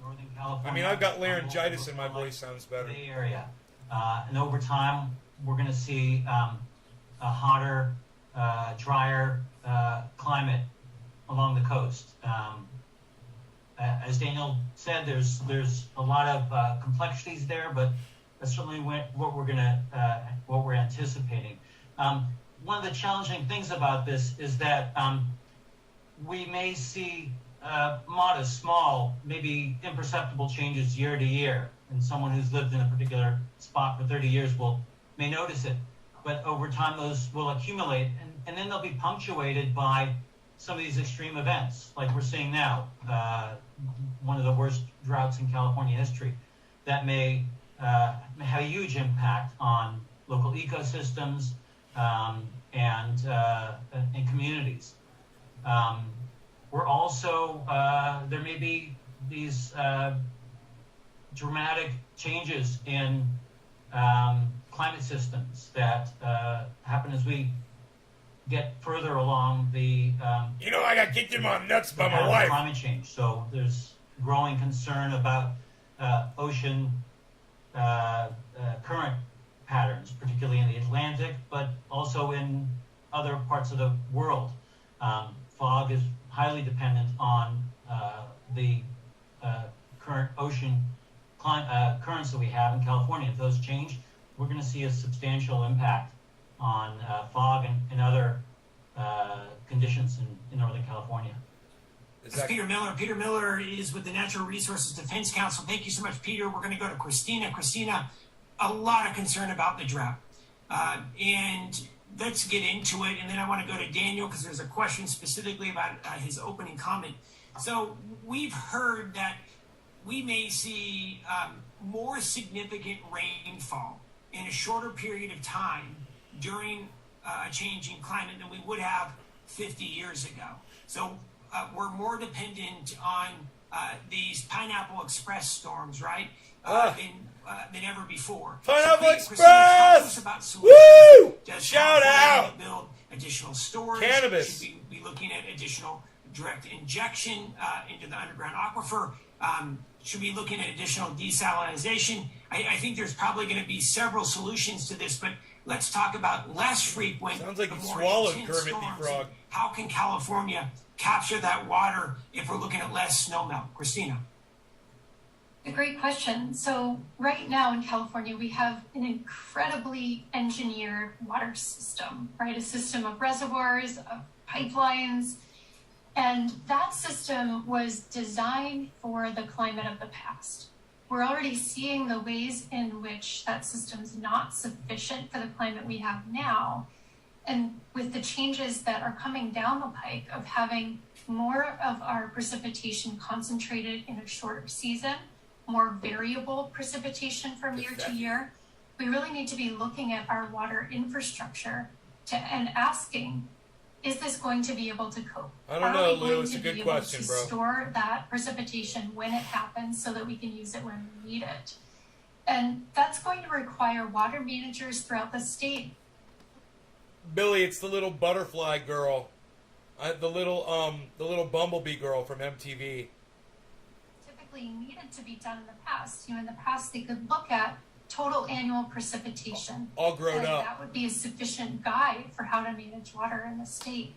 I mean, I've got laryngitis and my voice sounds better. Bay Area. And over time, we're going to see a hotter, drier climate along the coast. As Daniel said, there's a lot of complexities there, but that's certainly what we're anticipating. One of the challenging things about this is that we may see modest, small, maybe imperceptible changes year to year. And someone who's lived in a particular spot for 30 years may notice it. But over time, those will accumulate, and then they'll be punctuated by some of these extreme events, like we're seeing now, one of the worst droughts in California history, that may have a huge impact on local ecosystems, and communities. We're also, there may be these dramatic changes in climate systems that happen as we get further along the I got kicked in my nuts by my wife. Climate change. So there's growing concern about ocean current patterns, particularly in the Atlantic, but also in other parts of the world. Fog is highly dependent on the current ocean currents that we have in California. If those change, we're going to see a substantial impact on fog and other conditions in Northern California. Peter Miller. Peter Miller is with the Natural Resources Defense Council. Thank you so much, Peter. We're going to go to Christina. Christina, a lot of concern about the drought. And let's get into it. And then I want to go to Daniel because there's a question specifically about his opening comment. So we've heard that we may see more significant rainfall in a shorter period of time during a changing climate than we would have 50 years ago. So we're more dependent on these Pineapple Express storms, right? Than ever before. Pineapple Christina, Express! talk to us about solutions. Woo! Does Shout California out! build additional storage? Cannabis. Should we be looking at additional direct injection into the underground aquifer? Should we be looking at additional desalination? I think there's probably going to be several solutions to this, but let's talk about less frequent. Sounds like but you more swallowed intense Kermit the storms. Frog. How can California capture that water if we're looking at less snowmelt? Christina. A great question. So right now in California, we have an incredibly engineered water system, right? A system of reservoirs, of pipelines. And that system was designed for the climate of the past. We're already seeing the ways in which that system's not sufficient for the climate we have now. And with the changes that are coming down the pike of having more of our precipitation concentrated in a shorter season, more variable precipitation from year to year, we really need to be looking at our water infrastructure and asking, is this going to be able to cope? I don't know, Are we Lou. going It's to a good be able question, to bro. store that precipitation when it happens so that we can use it when we need it? And that's going to require water managers throughout the state. Billy, it's the little butterfly girl, the little bumblebee girl from MTV. Typically needed to be done in the past. In the past, they could look at total annual precipitation. All grown and up. That would be a sufficient guide for how to manage water in the state.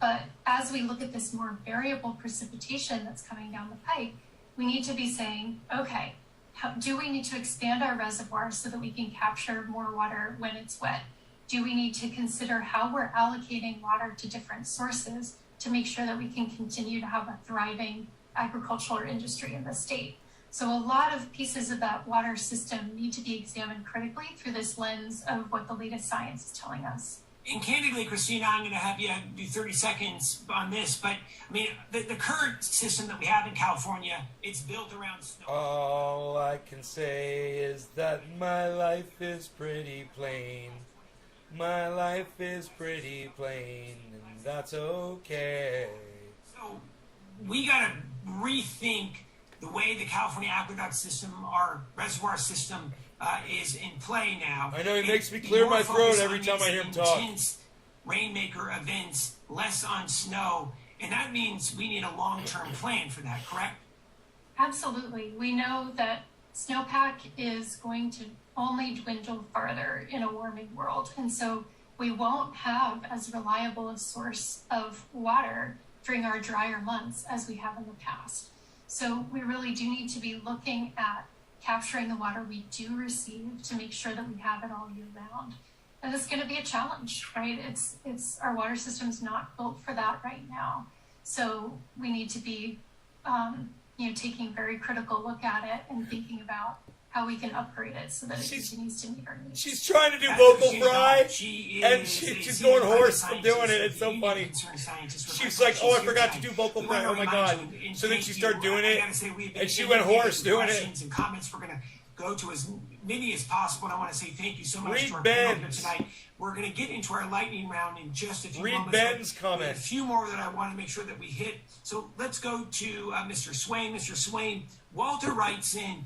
But as we look at this more variable precipitation that's coming down the pike, we need to be saying, okay, do we need to expand our reservoirs so that we can capture more water when it's wet? Do we need to consider how we're allocating water to different sources to make sure that we can continue to have a thriving agricultural industry in the state? So a lot of pieces of that water system need to be examined critically through this lens of what the latest science is telling us. And candidly, Christina, I'm going to have you do 30 seconds on this, but I mean, the current system that we have in California, it's built around snow. All I can say is that my life is pretty plain. My life is pretty plain, and that's okay. So we got to rethink the way the California aqueduct system, our reservoir system, is in play now. I know, it makes me And clear more my throat focus every on time I these hear him talk. Intense rainmaker events, less on snow, and that means we need a long-term plan for that, correct? Absolutely. We know that snowpack is going to only dwindle farther in a warming world. And so we won't have as reliable a source of water during our drier months as we have in the past. So we really do need to be looking at capturing the water we do receive to make sure that we have it all year round. And it's going to be a challenge, right? It's our water system's not built for that right now. So we need to be, taking a very critical look at it and thinking about how we can upgrade it so that it continues to meet our needs. She's trying to do That's vocal what she's fry, done. She and is she's a going senior hoarse climate from doing it. scientist It's so with the funny. Concerned Scientists She's Report. like, oh, I She's here forgot to tonight. do vocal We fry. wanna Oh my remind God. you and So then thank she you. started doing I it, gotta say, we've been and she getting went hoarse doing it. questions and comments. We're going to go to as many as possible. And I want to say thank you so much Read to our panel here Ben's. tonight. We're going to get into our lightning round in just a few Read moments. Ben's but we have comment. a few more that I want to make sure that we hit. So let's go to Mr. Swain. Mr. Swain, Walter writes in,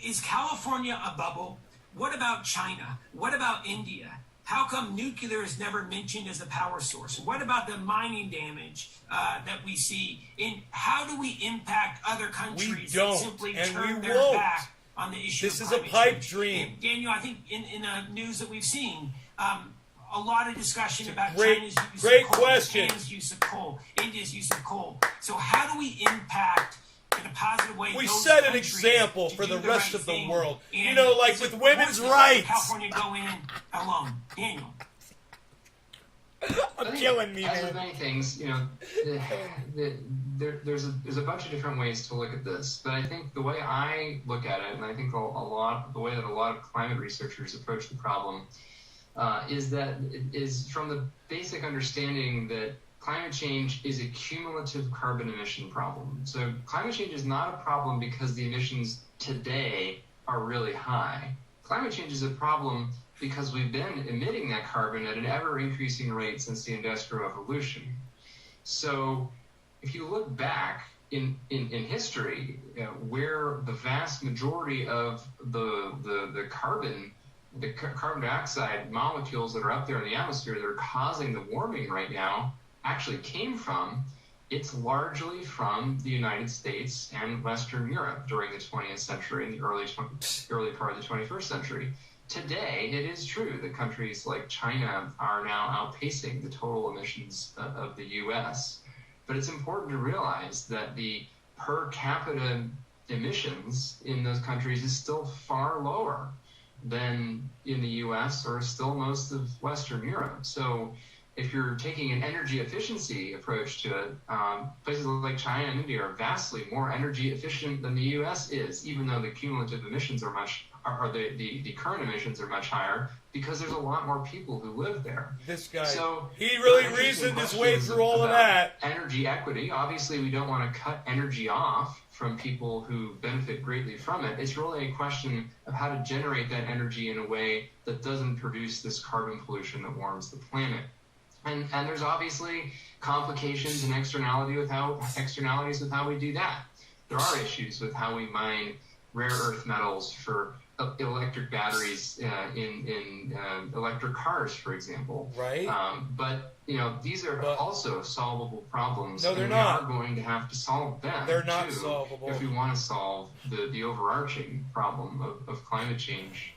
is California a bubble? What about China? What about India? How come nuclear is never mentioned as a power source? What about the mining damage that we see? And how do we impact other countries don't, that simply and turn we their won't. back on the issue This of is a climate pipe change? dream. And Daniel, I think in the news that we've seen, a lot of discussion about great- China's use great of coal, question. Japan's use of coal, India's use of coal. So how do we impact in a positive way? We those set an countries example to for do the rest right of the thing? world. And You know, like is with it women's worth it rights. for California go in alone, Daniel. I'm I think, killing me, as with man. many things, there's a bunch of different ways to look at this. But I think the way I look at it, and I think the way that a lot of climate researchers approach the problem, is from the basic understanding that climate change is a cumulative carbon emission problem. So climate change is not a problem because the emissions today are really high. Climate change is a problem because we've been emitting that carbon at an ever-increasing rate since the Industrial Revolution. So if you look back in history, where the vast majority of the carbon dioxide molecules that are up there in the atmosphere that are causing the warming right now actually came from, it's largely from the United States and Western Europe during the 20th century and the early part of the 21st century. Today, it is true that countries like China are now outpacing the total emissions of the U.S., but it's important to realize that the per capita emissions in those countries is still far lower than in the U.S. or still most of Western Europe. So if you're taking an energy efficiency approach to it, places like China and India are vastly more energy efficient than the U.S. is, even though the cumulative emissions are the current emissions are much higher, because there's a lot more people who live there. This guy, so he really reasoned his way through all of that. Energy equity. Obviously, we don't want to cut energy off from people who benefit greatly from it. It's really a question of how to generate that energy in a way that doesn't produce this carbon pollution that warms the planet. And there's obviously complications and externalities with how we do that. There are issues with how we mine rare earth metals for electric batteries in electric cars, for example. Right. But these are also solvable problems. No, they're and not. We are going to have to solve them. They're not too, solvable. if we want to solve the overarching problem of climate change.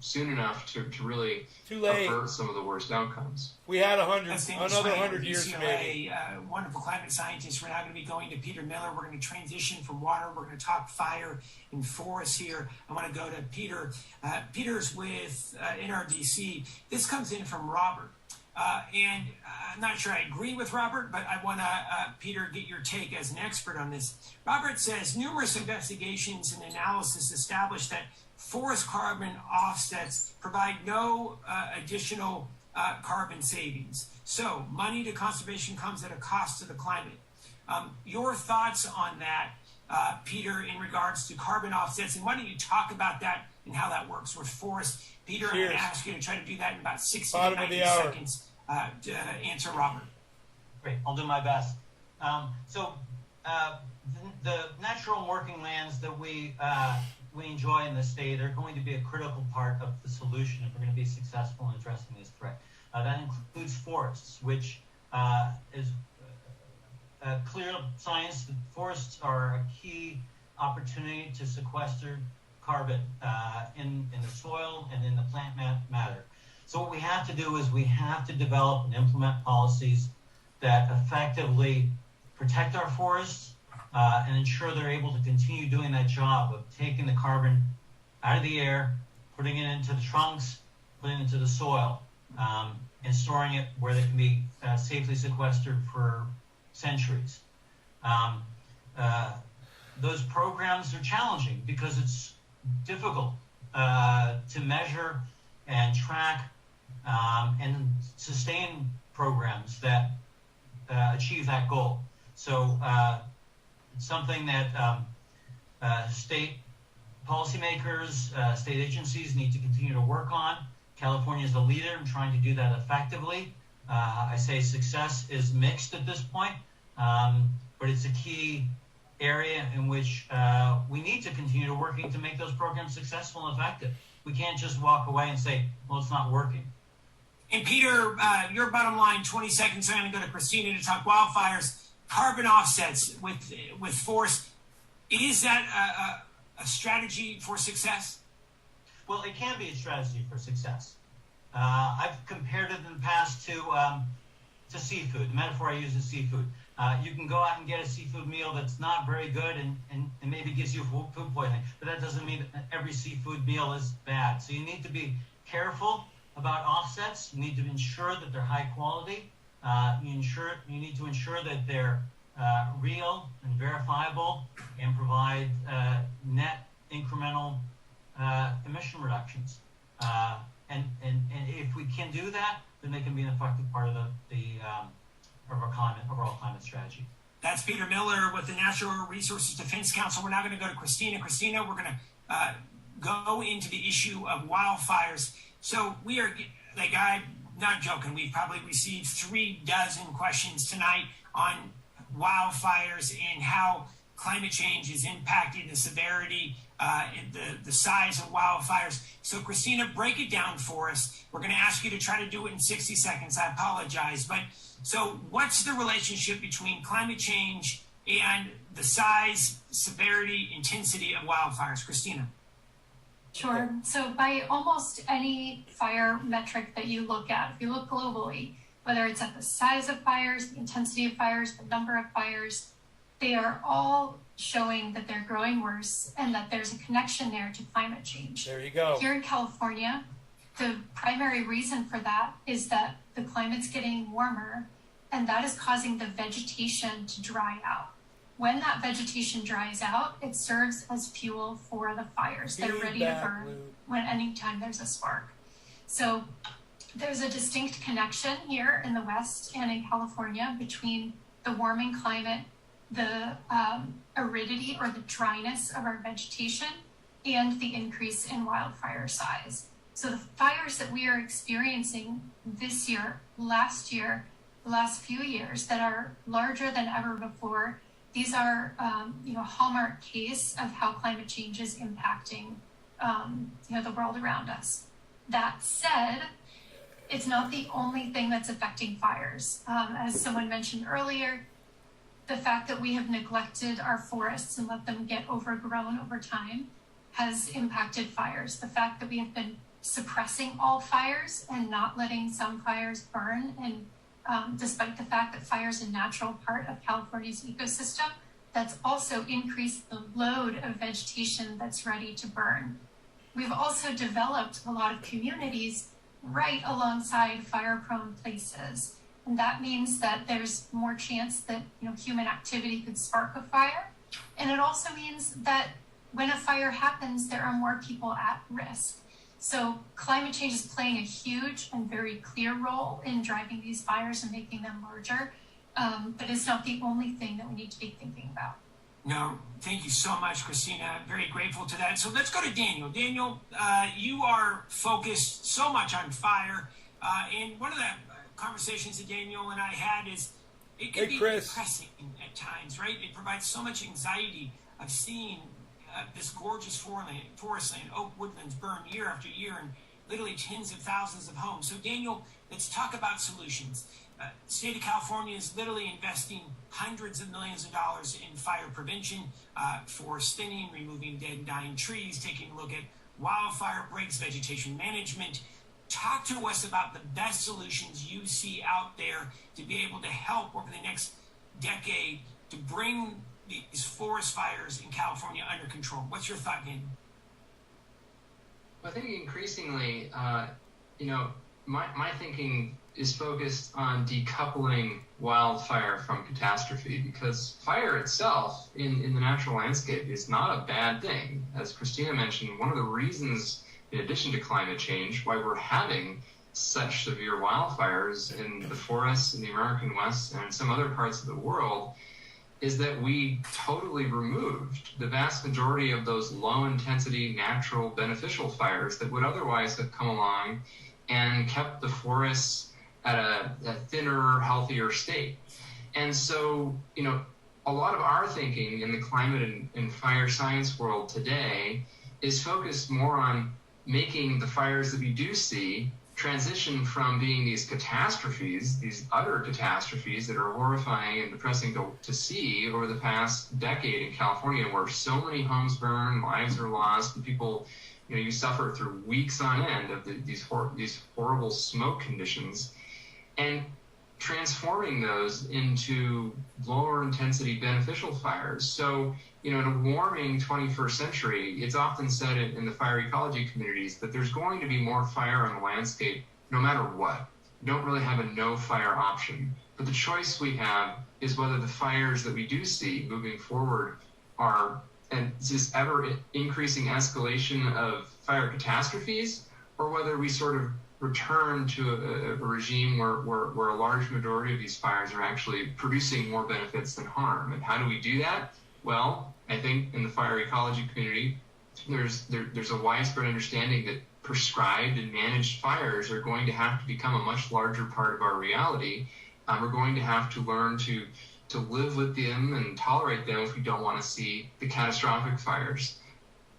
Soon enough to really Too late. avert some of the worst outcomes. We had That's Daniel another Swain, 100 years UCLA, maybe. Wonderful climate scientist. We're now going to be going to Peter Miller. We're going to transition from water. We're going to talk fire and forests here. I want to go to Peter. Peter's with NRDC. This comes in from Robert. And I'm not sure I agree with Robert, but I want to, Peter, get your take as an expert on this. Robert says numerous investigations and analysis establish that forest carbon offsets provide no additional carbon savings. So money to conservation comes at a cost to the climate. Your thoughts on that, Peter, in regards to carbon offsets, and why don't you talk about that and how that works with forests? Peter, I'm going to ask you to try to do that in about 60 to 90 seconds to answer Robert. Great, I'll do my best. The natural working lands that we enjoy in the state are going to be a critical part of the solution if we're going to be successful in addressing this threat. That includes forests, which is clear science that forests are a key opportunity to sequester carbon in the soil and in the plant matter. So what we have to do is we have to develop and implement policies that effectively protect our forests and ensure they're able to continue doing that job of taking the carbon out of the air, putting it into the trunks, putting it into the soil, and storing it where they can be safely sequestered for centuries. Those programs are challenging because it's difficult to measure and track and sustain programs that achieve that goal. So it's something that state policymakers, state agencies need to continue to work on. California is the leader in trying to do that effectively. I say success is mixed at this point, but it's a key area in which we need to continue working to make those programs successful and effective. We can't just walk away and say, well, it's not working. And Peter, your bottom line, 20 seconds. I'm going to go to Christina to talk wildfires, carbon offsets with force. Is that a strategy for success? Well, it can be a strategy for success. I've compared it in the past to seafood. The metaphor I use is seafood. You can go out and get a seafood meal that's not very good and maybe gives you food poisoning, but that doesn't mean that every seafood meal is bad. So you need to be careful about offsets. You need to ensure that they're high quality. You need to ensure that they're real and verifiable and provide net incremental emission reductions. And if we can do that, then they can be an effective part of our overall climate strategy. That's Peter Miller with the Natural Resources Defense Council. We're now going to go to Christina. Christina, we're going to go into the issue of wildfires. So we are, I'm not joking, we've probably received 36 questions tonight on wildfires and how climate change is impacting the severity and the size of wildfires. So Christina, break it down for us. We're going to ask you to try to do it in 60 seconds. I apologize. But so what's the relationship between climate change and the size, severity, intensity of wildfires? Christina. Sure. So by almost any fire metric that you look at, if you look globally, whether it's at the size of fires, the intensity of fires, the number of fires, they are all showing that they're growing worse and that there's a connection there to climate change. There you go. Here in California, the primary reason for that is that the climate's getting warmer, and that is causing the vegetation to dry out. When that vegetation dries out, it serves as fuel for the fires. They're ready to burn when anytime there's a spark. So there's a distinct connection here in the West and in California between the warming climate, the aridity or the dryness of our vegetation, and the increase in wildfire size. So the fires that we are experiencing this year, last year, the last few years that are larger than ever before, these are a hallmark case of how climate change is impacting the world around us. That said, it's not the only thing that's affecting fires. As someone mentioned earlier, the fact that we have neglected our forests and let them get overgrown over time has impacted fires. The fact that we have been suppressing all fires and not letting some fires burn, and despite the fact that fire is a natural part of California's ecosystem, that's also increased the load of vegetation that's ready to burn. We've also developed a lot of communities right alongside fire-prone places. And that means that there's more chance that human activity could spark a fire. And it also means that when a fire happens, there are more people at risk. So climate change is playing a huge and very clear role in driving these fires and making them larger. But it's not the only thing that we need to be thinking about. No, thank you so much, Christina. I'm very grateful to that. So let's go to Daniel. Daniel, you are focused so much on fire. And one of the conversations that Daniel and I had is it can be depressing at times, right? It provides so much anxiety of seeing this gorgeous forest land, oak woodlands burn year after year, and literally tens of thousands of homes. So Daniel, let's talk about solutions. The state of California is literally investing hundreds of millions of dollars in fire prevention, forest thinning, removing dead and dying trees, taking a look at wildfire breaks, vegetation management. Talk to us about the best solutions you see out there to be able to help over the next decade to bring these forest fires in California under control. What's your thought, Daniel? I think increasingly, my thinking is focused on decoupling wildfire from catastrophe, because fire itself in the natural landscape is not a bad thing. As Christina mentioned, one of the reasons, in addition to climate change, why we're having such severe wildfires in the forests in the American West and in some other parts of the world is that we totally removed the vast majority of those low-intensity, natural, beneficial fires that would otherwise have come along and kept the forests at a thinner, healthier state. And so, a lot of our thinking in the climate and fire science world today is focused more on making the fires that we do see transition from being these catastrophes, these utter catastrophes that are horrifying and depressing to see over the past decade in California, where so many homes burn, lives are lost, and people, you suffer through weeks on end of these horrible smoke conditions, and transforming those into lower intensity beneficial fires. So, in a warming 21st century, it's often said in the fire ecology communities that there's going to be more fire on the landscape no matter what. We don't really have a no fire option. But the choice we have is whether the fires that we do see moving forward are this ever increasing escalation of fire catastrophes, or whether we sort of return to a regime where a large majority of these fires are actually producing more benefits than harm. And how do we do that? Well, I think in the fire ecology community, there's a widespread understanding that prescribed and managed fires are going to have to become a much larger part of our reality. We're going to have to learn to to live with them and tolerate them if we don't want to see the catastrophic fires.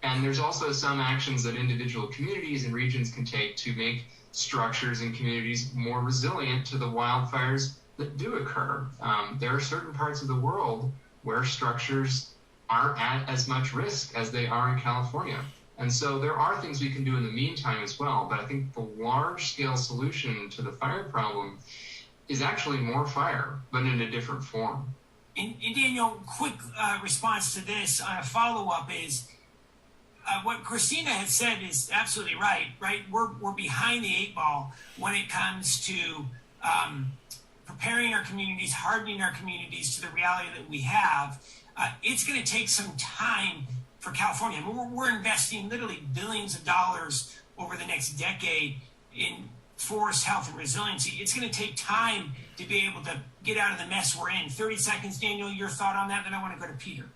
And there's also some actions that individual communities and regions can take to make structures and communities more resilient to the wildfires that do occur. There are certain parts of the world where structures aren't at as much risk as they are in California. And so there are things we can do in the meantime as well. But I think the large-scale solution to the fire problem is actually more fire, but in a different form. And Daniel, quick response to this, follow-up is, what Christina has said is absolutely right? We're behind the 8 ball when it comes to preparing our communities, hardening our communities to the reality that we have. It's going to take some time for California. I mean, we're investing literally billions of dollars over the next decade in forest health and resiliency. It's going to take time to be able to get out of the mess we're in. 30 seconds, Daniel, your thought on that, then I want to go to Peter.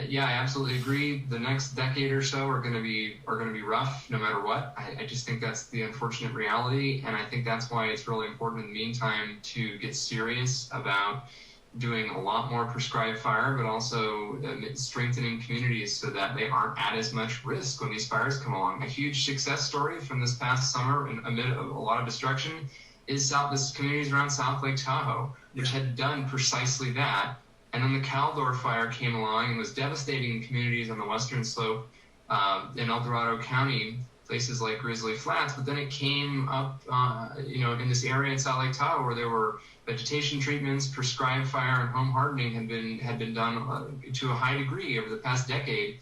Yeah, I absolutely agree. The next decade or so are going to be rough, no matter what. I just think that's the unfortunate reality, and I think that's why it's really important in the meantime to get serious about doing a lot more prescribed fire, but also strengthening communities so that they aren't at as much risk when these fires come along. A huge success story from this past summer, amid a lot of destruction, is the communities around South Lake Tahoe, which had done precisely that. And then the Caldor fire came along and was devastating communities on the western slope in El Dorado County, places like Grizzly Flats. But then it came up, in this area in South Lake Tahoe where there were vegetation treatments, prescribed fire, and home hardening had been done to a high degree over the past decade.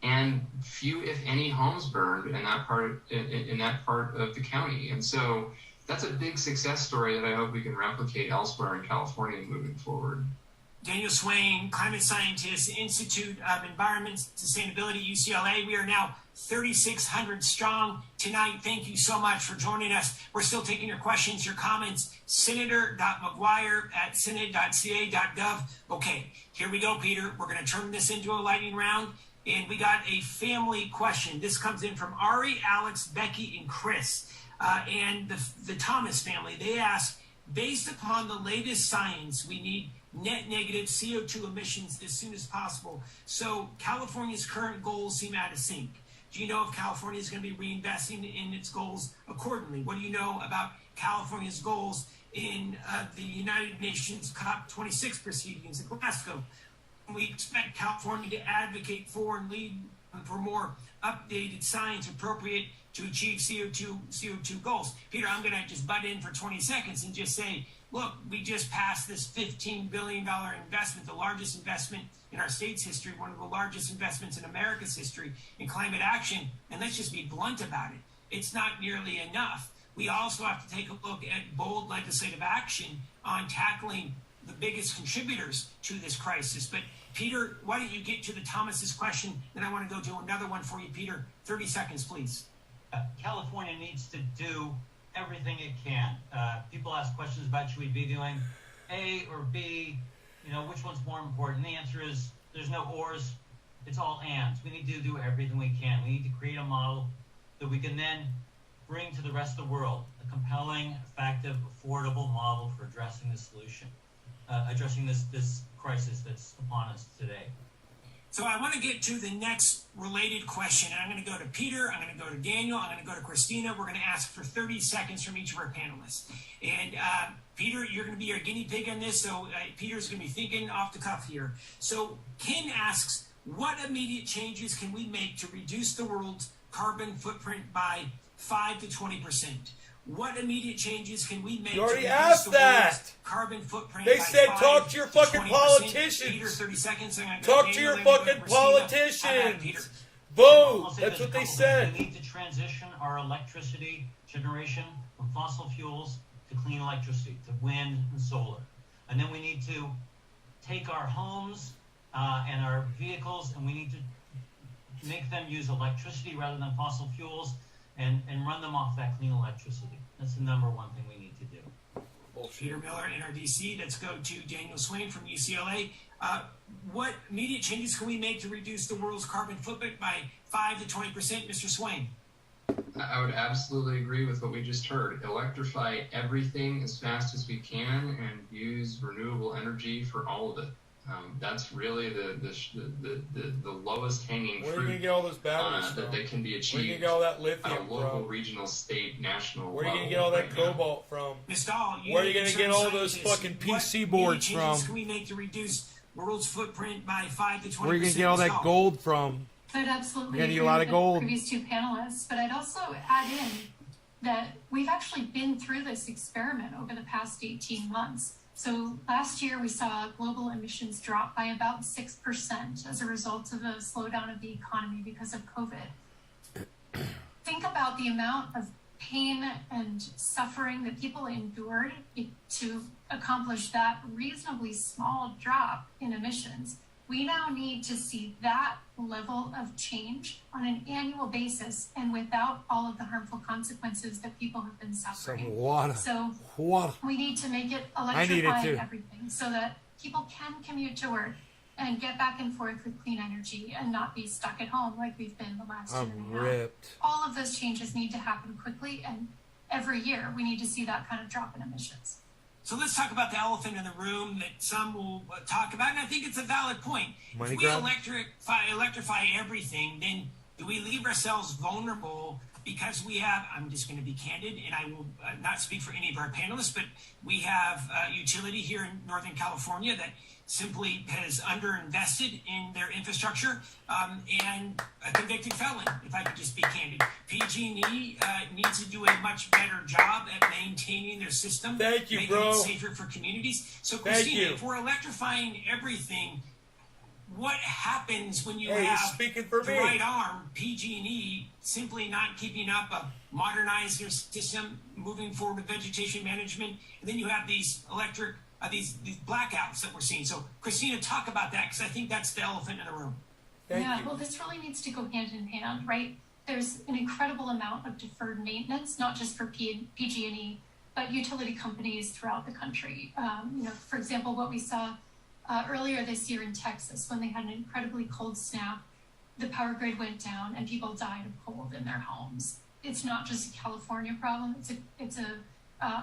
And few, if any, homes burned in that part of the county. And so that's a big success story that I hope we can replicate elsewhere in California moving forward. Daniel Swain, climate scientist, Institute of Environment Sustainability, UCLA. We are now 3,600 strong tonight. Thank you so much for joining us. We're still taking your questions, your comments. Senator.mcguire@senate.ca.gov. Okay, here we go, Peter. We're going to turn this into a lightning round. And we got a family question. This comes in from Ari, Alex, Becky, and Chris. And the Thomas family. They ask, based upon the latest science, we need net negative CO2 emissions as soon as possible. So California's current goals seem out of sync. Do you know if California is going to be reinvesting in its goals accordingly? What do you know about California's goals in the United Nations COP26 proceedings in Glasgow? We expect California to advocate for and lead for more updated science appropriate to achieve CO2 goals. Peter, I'm going to just butt in for 20 seconds and just say, look, we just passed this $15 billion investment, the largest investment in our state's history, one of the largest investments in America's history in climate action. And let's just be blunt about it. It's not nearly enough. We also have to take a look at bold legislative action on tackling the biggest contributors to this crisis. But Peter, why don't you get to the Thomas's question? Then I want to go to another one for you, Peter. 30 seconds, please. California needs to do everything it can. People ask questions about should we be doing A or B, which one's more important? The answer is there's no ors, it's all ands. We need to do everything we can. We need to create a model that we can then bring to the rest of the world, a compelling, effective, affordable model for addressing this crisis that's upon us today. So I want to get to the next related question. And I'm going to go to Peter, I'm going to go to Daniel, I'm going to go to Christina. We're going to ask for 30 seconds from each of our panelists. And Peter, you're going to be our guinea pig on this. So Peter's going to be thinking off the cuff here. So Ken asks, what immediate changes can we make to reduce the world's carbon footprint by 5 to 20%? What immediate changes can we make you already to asked reduce the that. world's carbon footprint They by said 5 talk to your fucking 20%? politicians. Peter, 30 seconds. Talk to your fucking politicians. Boom. I'll say That's there's what they a couple said. things. We need to transition our electricity generation from fossil fuels to clean electricity, to wind and solar. And then we need to take our homes and our vehicles, and we need to make them use electricity rather than fossil fuels and run them off that clean electricity. That's the number one thing we need to do. Peter Miller, NRDC. Let's go to Daniel Swain from UCLA. What immediate changes can we make to reduce the world's carbon footprint by 5 to 20%, Mr. Swain? I would absolutely agree with what we just heard. Electrify everything as fast as we can and use renewable energy for all of it. That's really the lowest hanging Where are you fruit gonna get all those batteries from? that can be Where are you achieved gonna get all that at a lithium local, from? regional, state, national Where are you level gonna get all that right now. cobalt from? Ms. Dahl, Where are you gonna get all those fucking PC boards What changes from? can we make to reduce world's footprint by 5 to 20%? Where are you gonna get all that gold from? I'd absolutely You're gonna need a agree lot with of gold. the previous two panelists, but I'd also add in that we've actually been through this experiment over the past 18 months. So last year we saw global emissions drop by about 6% as a result of a slowdown of the economy because of COVID. Think about the amount of pain and suffering that people endured to accomplish that reasonably small drop in emissions. We now need to see that level of change on an annual basis and without all of the harmful consequences that people have been Some suffering. water. So Water. we need to make it I need it electrify too. everything so that people can commute to work and get back and forth with clean energy and not be stuck at home like we've been the last year I'm and a half. ripped. All of those changes need to happen quickly, and every year we need to see that kind of drop in emissions. So let's talk about the elephant in the room that some will talk about, and I think it's a valid point. Money If we grab? electrify everything, then do we leave ourselves vulnerable because we have, I'm just going to be candid, and I will not speak for any of our panelists, but we have a utility here in Northern California that simply has underinvested in their infrastructure, and a convicted felon, if I could just be candid. PG&E needs to do a much better job at maintaining their system, Thank you, making bro. it safer for communities. So, Thank Christina, you. if we're electrifying everything, what happens when you Hey, have speaking for the me. right arm, PG&E, simply not keeping up, modernize their system, moving forward with vegetation management, and then you have these electric, these blackouts that we're seeing. So, Christina, talk about that, because I think that's the elephant in the room. Thank Yeah, you. well, this really needs to go hand in hand, right? There's an incredible amount of deferred maintenance, not just for PG&E, but utility companies throughout the country. For example, what we saw earlier this year in Texas, when they had an incredibly cold snap, the power grid went down and people died of cold in their homes. It's not just a California problem; it's a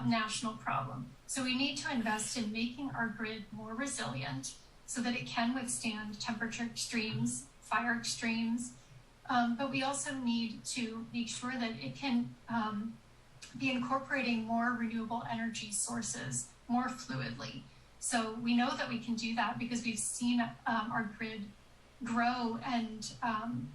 national problem. So we need to invest in making our grid more resilient, so that it can withstand temperature extremes, fire extremes. But we also need to make sure that it can be incorporating more renewable energy sources more fluidly. So we know that we can do that because we've seen our grid grow and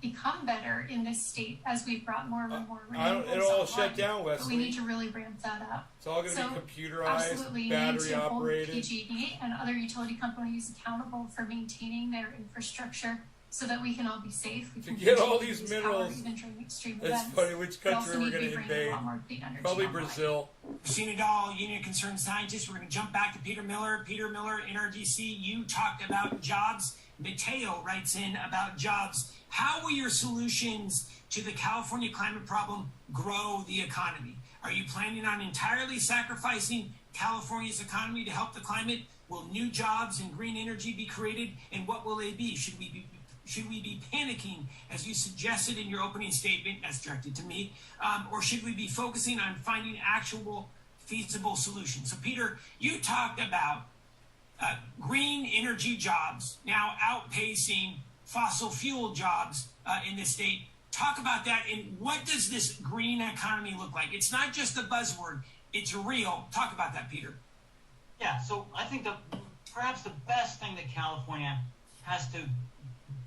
become better in this state as we've brought more and more renewables It all online. shut down, But we need Wesley. to really ramp that up. It's all going to So, be computerized, Absolutely, you need battery to hold operated. PG&E and other utility companies accountable for maintaining their infrastructure so that we can all be safe. We can get all continue to these use power minerals. even during extreme It's events. funny which We also country we're need to going be to bringing a invade. lot more clean energy Probably online. Brazil. Christina Dahl, Union Concerned Scientist. We're going to jump back to Peter Miller. Peter Miller, NRDC, you talked about jobs. Mateo writes in about jobs. How will your solutions to the California climate problem grow the economy? Are you planning on entirely sacrificing California's economy to help the climate? Will new jobs and green energy be created? And what will they be? Should we be panicking, as you suggested in your opening statement, that's directed to me, or should we be focusing on finding actual feasible solutions? So, Peter, you talked about green energy jobs now outpacing fossil fuel jobs in this state. Talk about that, and what does this green economy look like? It's not just a buzzword, it's real. Talk about that, Peter. Yeah, so I think that perhaps the best thing that California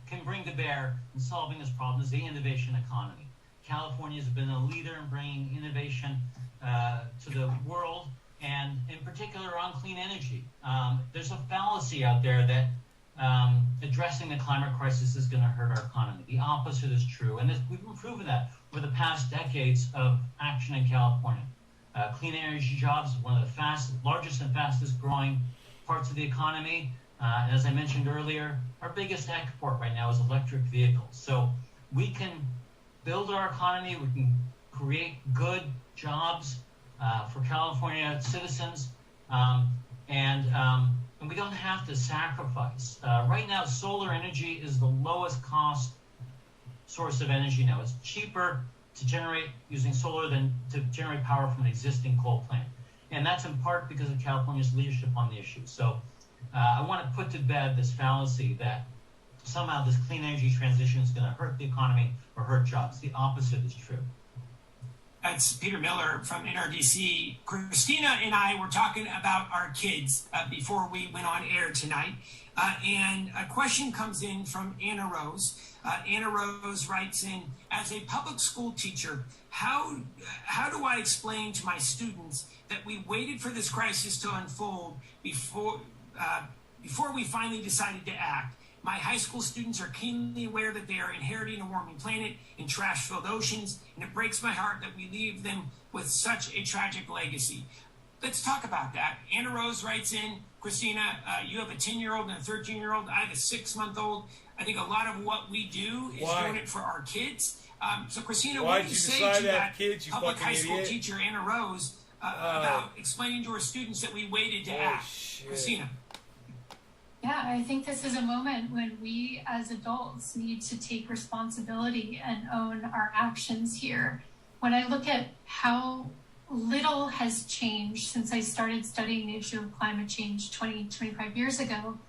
can bring to bear in solving this problem is the innovation economy. California has been a leader in bringing innovation to the world, and in particular on clean energy. There's a fallacy out there that addressing the climate crisis is going to hurt our economy. The opposite is true, and we've been proven that over the past decades of action in California. Clean energy jobs is one of the largest and fastest growing parts of the economy. And as I mentioned earlier, our biggest export right now is electric vehicles. So we can build our economy, we can create good jobs for California citizens, and we don't have to sacrifice. Right now, solar energy is the lowest cost source of energy now. It's cheaper to generate using solar than to generate power from an existing coal plant. And that's in part because of California's leadership on the issue. So I want to put to bed this fallacy that somehow this clean energy transition is going to hurt the economy or hurt jobs. The opposite is true. It's Peter Miller from NRDC. Christina and I were talking about our kids before we went on air tonight. And a question comes in from Anna Rose. Anna Rose writes in, as a public school teacher, how do I explain to my students that we waited for this crisis to unfold before we finally decided to act? My high school students are keenly aware that they are inheriting a warming planet and trash-filled oceans, and it breaks my heart that we leave them with such a tragic legacy. Let's talk about that. Anna Rose writes in, Christina, you have a 10-year-old and a 13-year-old. I have a 6-month-old. I think a lot of what we do is doing it for our kids. So, Christina, what do you say to that public high school teacher, Anna Rose, about explaining to her students that we waited to act? Shit. Christina. Yeah, I think this is a moment when we as adults need to take responsibility and own our actions here. When I look at how little has changed since I started studying the issue of climate change 25 years ago,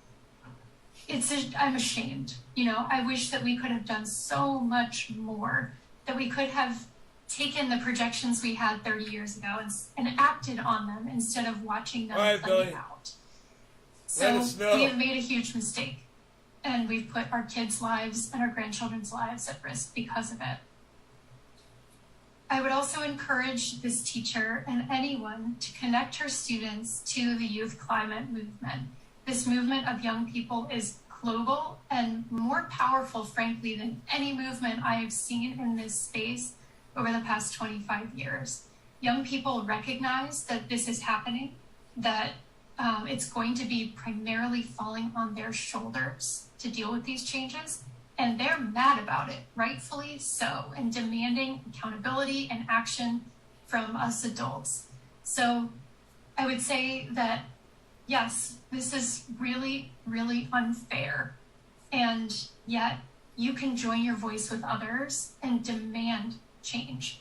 I'm ashamed. You know, I wish that we could have done so much more, that we could have taken the projections we had 30 years ago and acted on them instead of watching them play out. So we have made a huge mistake, and we've put our kids' lives and our grandchildren's lives at risk because of it. I would also encourage this teacher and anyone to connect her students to the youth climate movement. This movement of young people is global and more powerful, frankly, than any movement I have seen in this space over the past 25 years. Young people recognize that this is happening, that it's going to be primarily falling on their shoulders to deal with these changes, and they're mad about it, rightfully so, and demanding accountability and action from us adults. So I would say that, yes, this is really, really unfair, and yet you can join your voice with others and demand change.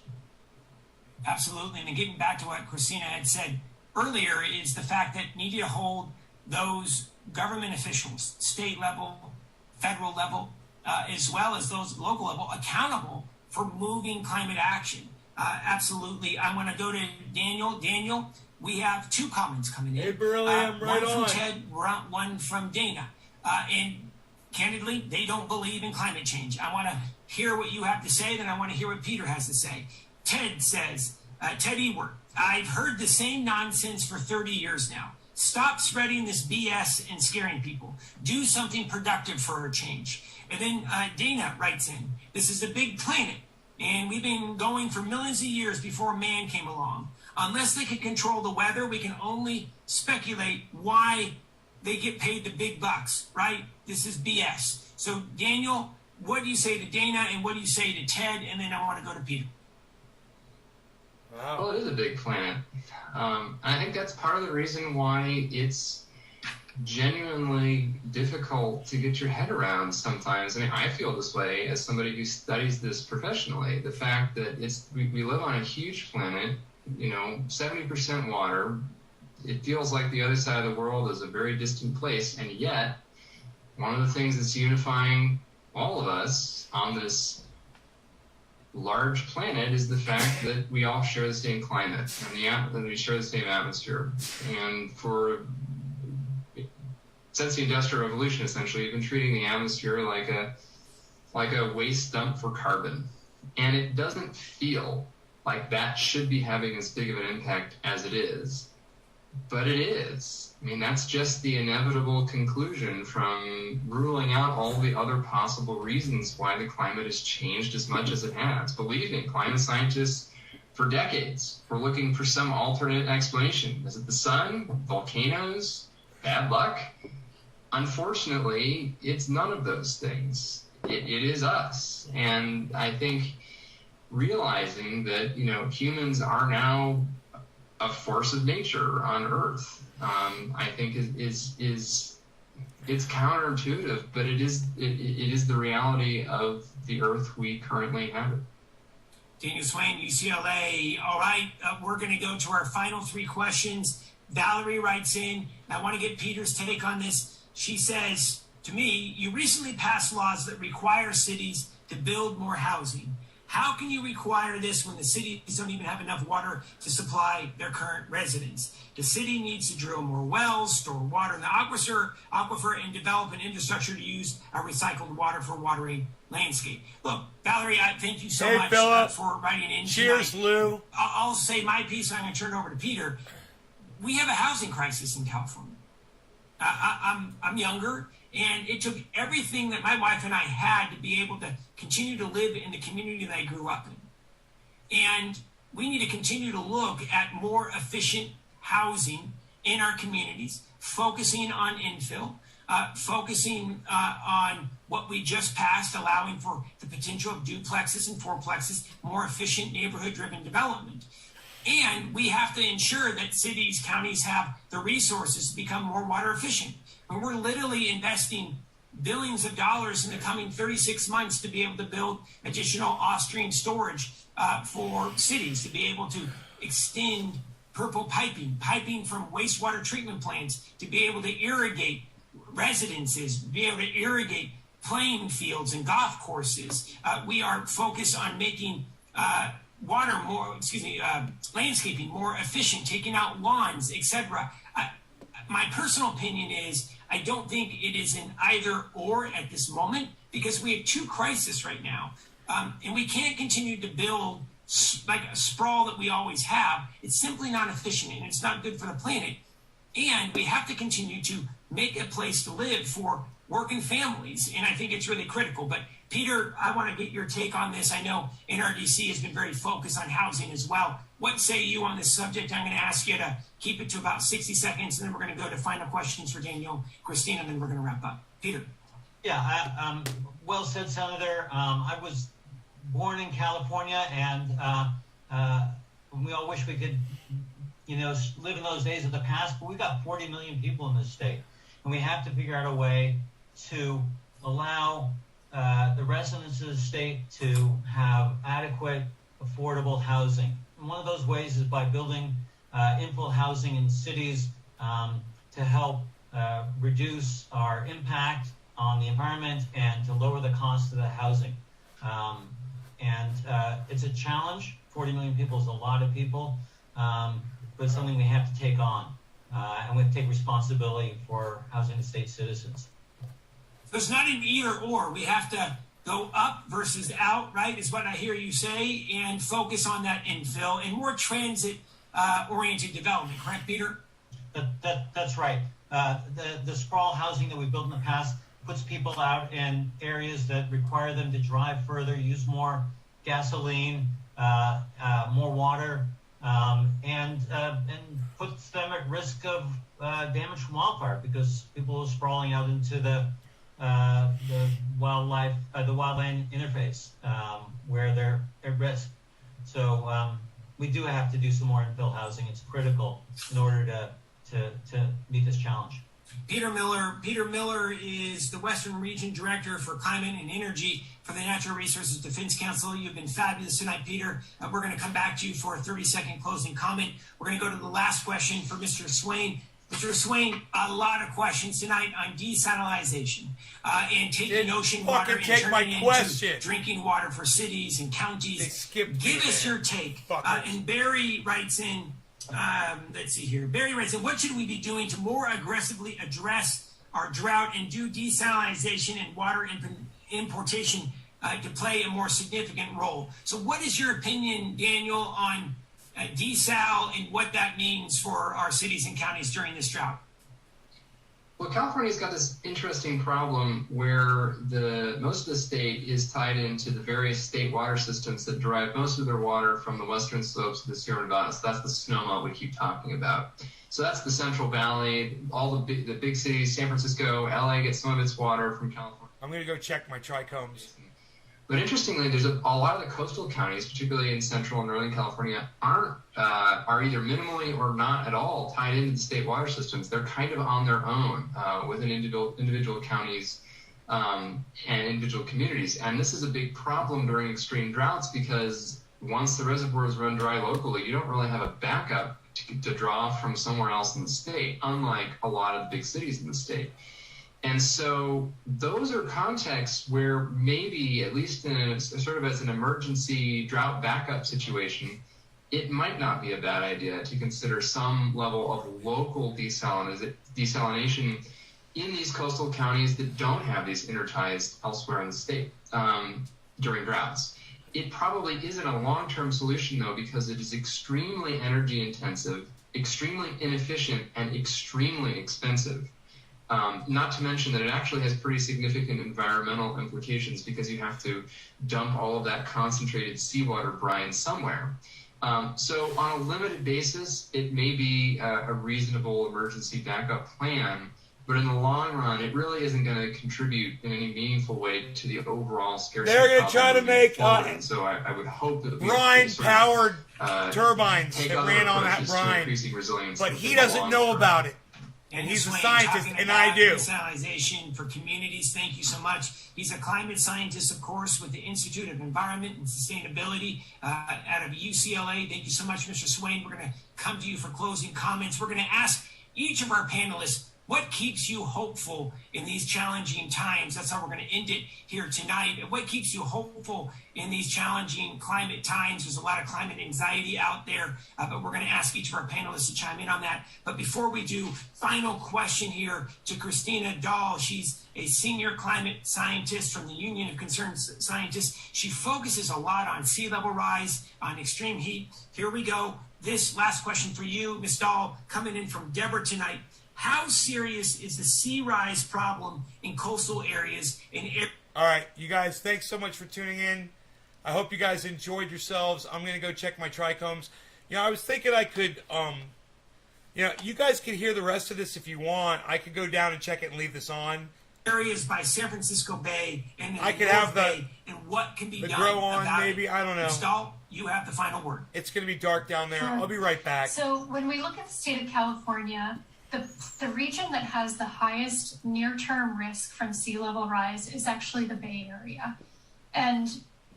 Absolutely, and getting back to what Christina had said earlier is the fact that we need to hold those government officials, state level, federal level, as well as those local level, accountable for moving climate action. Absolutely. I want to go to Daniel. Daniel, we have 2 comments coming in. Hey, Beryllium, right one on. from Ted, one from Dana. And candidly, they don't believe in climate change. I want to hear what you have to say, then I want to hear what Peter has to say. Ted says, Ted Ewert, I've heard the same nonsense for 30 years now. Stop spreading this BS and scaring people. Do something productive for a change. And then Dana writes in, this is a big planet, and we've been going for millions of years before man came along. Unless they can control the weather, we can only speculate why they get paid the big bucks, right? This is BS. So Daniel, what do you say to Dana, and what do you say to Ted? And then I want to go to Peter. Wow. Well, it is a big planet. I think that's part of the reason why it's genuinely difficult to get your head around sometimes. I mean, I feel this way as somebody who studies this professionally. The fact that we live on a huge planet, 70% water. It feels like the other side of the world is a very distant place, and yet one of the things that's unifying all of us on this large planet is the fact that we all share the same climate and we share the same atmosphere. And since the Industrial Revolution, essentially, we've been treating the atmosphere like a waste dump for carbon. And it doesn't feel like that should be having as big of an impact as it is. But it is. I mean, that's just the inevitable conclusion from ruling out all the other possible reasons why the climate has changed as much as it has. Believe me, climate scientists for decades were looking for some alternate explanation. Is it the sun? Volcanoes? Bad luck? Unfortunately, it's none of those things. It is us. And I think realizing that, humans are now a force of nature on Earth, I think it's counterintuitive, but it is the reality of the Earth we currently inhabit. Daniel Swain, UCLA. All right, we're going to go to our final three questions. Valerie writes in, and I want to get Peter's take on this. She says to me, you recently passed laws that require cities to build more housing. How can you require this when the cities don't even have enough water to supply their current residents? The city needs to drill more wells, store water in the aquifer, and develop an infrastructure to use our recycled water for watering landscape. Look, Valerie, thank you so much for writing in. Cheers, Lou. I'll say my piece, and I'm going to turn it over to Peter. We have a housing crisis in California. I'm younger, and it took everything that my wife and I had to be able to continue to live in the community that I grew up in. And we need to continue to look at more efficient housing in our communities, focusing on infill, focusing on what we just passed, allowing for the potential of duplexes and fourplexes, more efficient neighborhood-driven development. And we have to ensure that cities, counties have the resources to become more water efficient. And we're literally investing billions of dollars in the coming 36 months to be able to build additional off-stream storage for cities, to be able to extend purple piping from wastewater treatment plants, to be able to irrigate residences, be able to irrigate playing fields and golf courses. We are focused on making landscaping more efficient, taking out lawns, etc. My personal opinion is I don't think it is an either or at this moment, because we have two crises right now. And we can't continue to build like a sprawl that we always have. It's simply not efficient, and it's not good for the planet. And we have to continue to make a place to live for working families. And I think it's really critical. But Peter, I want to get your take on this. I know NRDC has been very focused on housing as well. What say you on this subject? I'm going to ask you to keep it to about 60 seconds, and then we're going to go to final questions for Daniel, Christina, and then we're going to wrap up. Peter. Yeah, well said, Senator. I was born in California, and we all wish we could, live in those days of the past, but we've got 40 million people in this state, and we have to figure out a way to allow the residents of the state to have adequate, affordable housing. And one of those ways is by building infill housing in cities to help reduce our impact on the environment and to lower the cost of the housing. It's a challenge. 40 million people is a lot of people, but it's something we have to take on. And we have to take responsibility for housing the state citizens. So it's not an either or. We have to go up versus out, right, is what I hear you say, and focus on that infill and more transit-oriented development. Correct, Peter? That's right. The sprawl housing that we've built in the past puts people out in areas that require them to drive further, use more gasoline, more water, and puts them at risk of damage from wildfire, because people are sprawling out into the wildland interface where they're at risk. So we do have to do some more infill housing. It's critical in order to meet this challenge. Peter Miller. Peter Miller is the Western Region Director for Climate and Energy for the Natural Resources Defense Council. You've been fabulous tonight, Peter. We're going to come back to you for a 30-second closing comment. We're going to go to the last question for Mr. Swain. Mr. Swain, a lot of questions tonight on desalinization and taking ocean water and turning it into drinking water for cities and counties. Give us your take. And Barry writes in, let's see here. Barry writes in, what should we be doing to more aggressively address our drought and do desalinization and water importation to play a more significant role? So what is your opinion, Daniel, on desal and what that means for our cities and counties during this drought? Well, California's got this interesting problem where most of the state is tied into the various state water systems that derive most of their water from the western slopes of the Sierra Nevada. So that's the snowmelt we keep talking about. So that's the Central Valley, all the big cities, San Francisco, LA gets some of its water from California. I'm going to go check my trichomes. But interestingly, there's a lot of the coastal counties, particularly in central and northern California, are either minimally or not at all tied into the state water systems. They're kind of on their own within individual counties and individual communities. And this is a big problem during extreme droughts because once the reservoirs run dry locally, you don't really have a backup to draw from somewhere else in the state, unlike a lot of big cities in the state. And so those are contexts where maybe, at least in a sort of as an emergency drought backup situation, it might not be a bad idea to consider some level of local desalination in these coastal counties that don't have these interties elsewhere in the state during droughts. It probably isn't a long-term solution, though, because it is extremely energy intensive, extremely inefficient, and extremely expensive. Not to mention that it actually has pretty significant environmental implications because you have to dump all of that concentrated seawater brine somewhere. So on a limited basis, it may be a reasonable emergency backup plan, but in the long run, it really isn't going to contribute in any meaningful way to the overall scarcity. They're going to try to make so I would hope that brine-powered turbines that ran on that brine, but he doesn't know about it. And he's a scientist, and I do. Desalination for communities. Thank you so much. He's a climate scientist, of course, with the Institute of Environment and Sustainability out of UCLA. Thank you so much, Mr. Swain. We're going to come to you for closing comments. We're going to ask each of our panelists, what keeps you hopeful in these challenging times? That's how we're going to end it here tonight. What keeps you hopeful in these challenging climate times? There's a lot of climate anxiety out there, but we're going to ask each of our panelists to chime in on that. But before we do, final question here to Christina Dahl. She's a senior climate scientist from the Union of Concerned Scientists. She focuses a lot on sea level rise, on extreme heat. Here we go. This last question for you, Ms. Dahl, coming in from Deborah tonight. How serious is the sea rise problem in coastal areas? All right, you guys, thanks so much for tuning in. I hope you guys enjoyed yourselves. I'm going to go check my trichomes. I was thinking I could, you guys could hear the rest of this if you want. I could go down and check it and leave this on. Areas by San Francisco Bay and I could have Bay, and what can be done grow on, about maybe, it. I don't know. Ms. Dahl, you have the final word. It's going to be dark down there. Sure. I'll be right back. So when we look at the state of California, the region that has the highest near-term risk from sea level rise is actually the Bay Area. And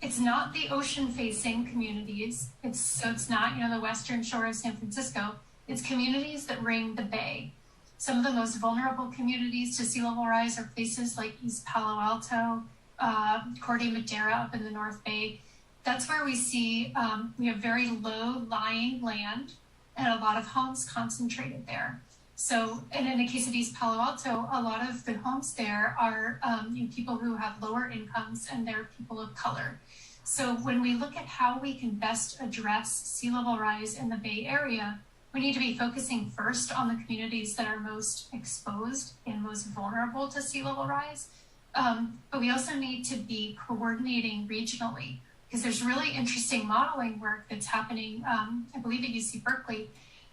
it's not the ocean-facing communities. It's not, the western shore of San Francisco. It's communities that ring the Bay. Some of the most vulnerable communities to sea level rise are places like East Palo Alto, Corte Madera up in the North Bay. That's where we see we have very low-lying land and a lot of homes concentrated there. So, and in the case of East Palo Alto, a lot of the homes there are people who have lower incomes and they're people of color. So when we look at how we can best address sea level rise in the Bay Area, we need to be focusing first on the communities that are most exposed and most vulnerable to sea level rise. But we also need to be coordinating regionally because there's really interesting modeling work that's happening, I believe at UC Berkeley,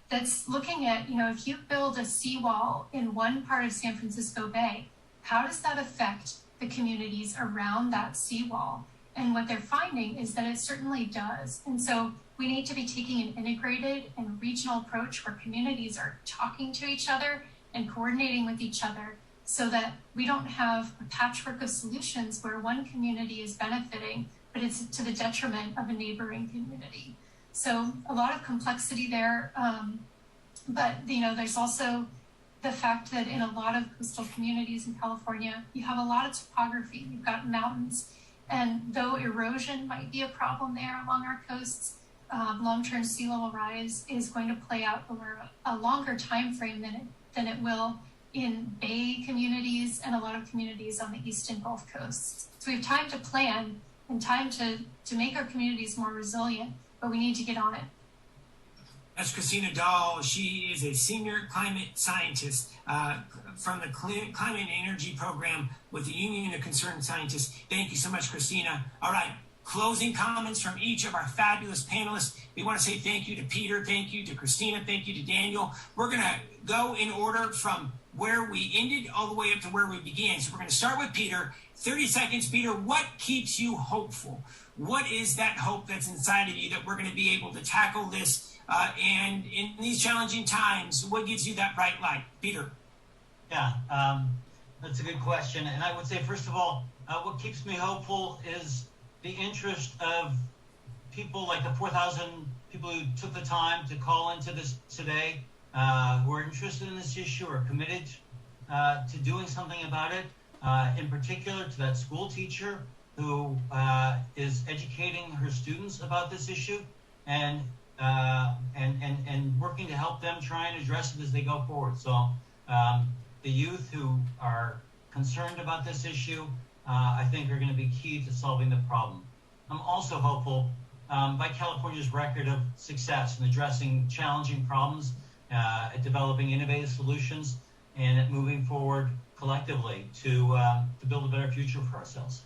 that's looking at, if you build a seawall in one part of San Francisco Bay, how does that affect the communities around that seawall? And what they're finding is that it certainly does. And so we need to be taking an integrated and regional approach where communities are talking to each other and coordinating with each other so that we don't have a patchwork of solutions where one community is benefiting, but it's to the detriment of a neighboring community. So a lot of complexity there, but there's also the fact that in a lot of coastal communities in California, you have a lot of topography. You've got mountains, and though erosion might be a problem there along our coasts, long-term sea level rise is going to play out over a longer time frame than it will in bay communities and a lot of communities on the east and Gulf coasts. So we have time to plan and time to make our communities more resilient, but we need to get on it. That's Christina Dahl. She is a senior climate scientist from the Climate and Energy Program with the Union of Concerned Scientists. Thank you so much, Christina. All right, closing comments from each of our fabulous panelists. We want to say thank you to Peter, thank you to Christina, thank you to Daniel. We're going to go in order from where we ended all the way up to where we began. So we're going to start with Peter. 30 seconds, Peter. What keeps you hopeful? What is that hope that's inside of you that we're going to be able to tackle this? And in these challenging times, what gives you that bright light? Peter. Yeah, that's a good question. And I would say, first of all, what keeps me hopeful is the interest of people like the 4,000 people who took the time to call into this today, who are interested in this issue or committed to doing something about it. In particular, to that school teacher who is educating her students about this issue and working to help them try and address it as they go forward. So the youth who are concerned about this issue, I think, are going to be key to solving the problem. I'm also hopeful by California's record of success in addressing challenging problems, at developing innovative solutions, and at moving forward collectively to build a better future for ourselves.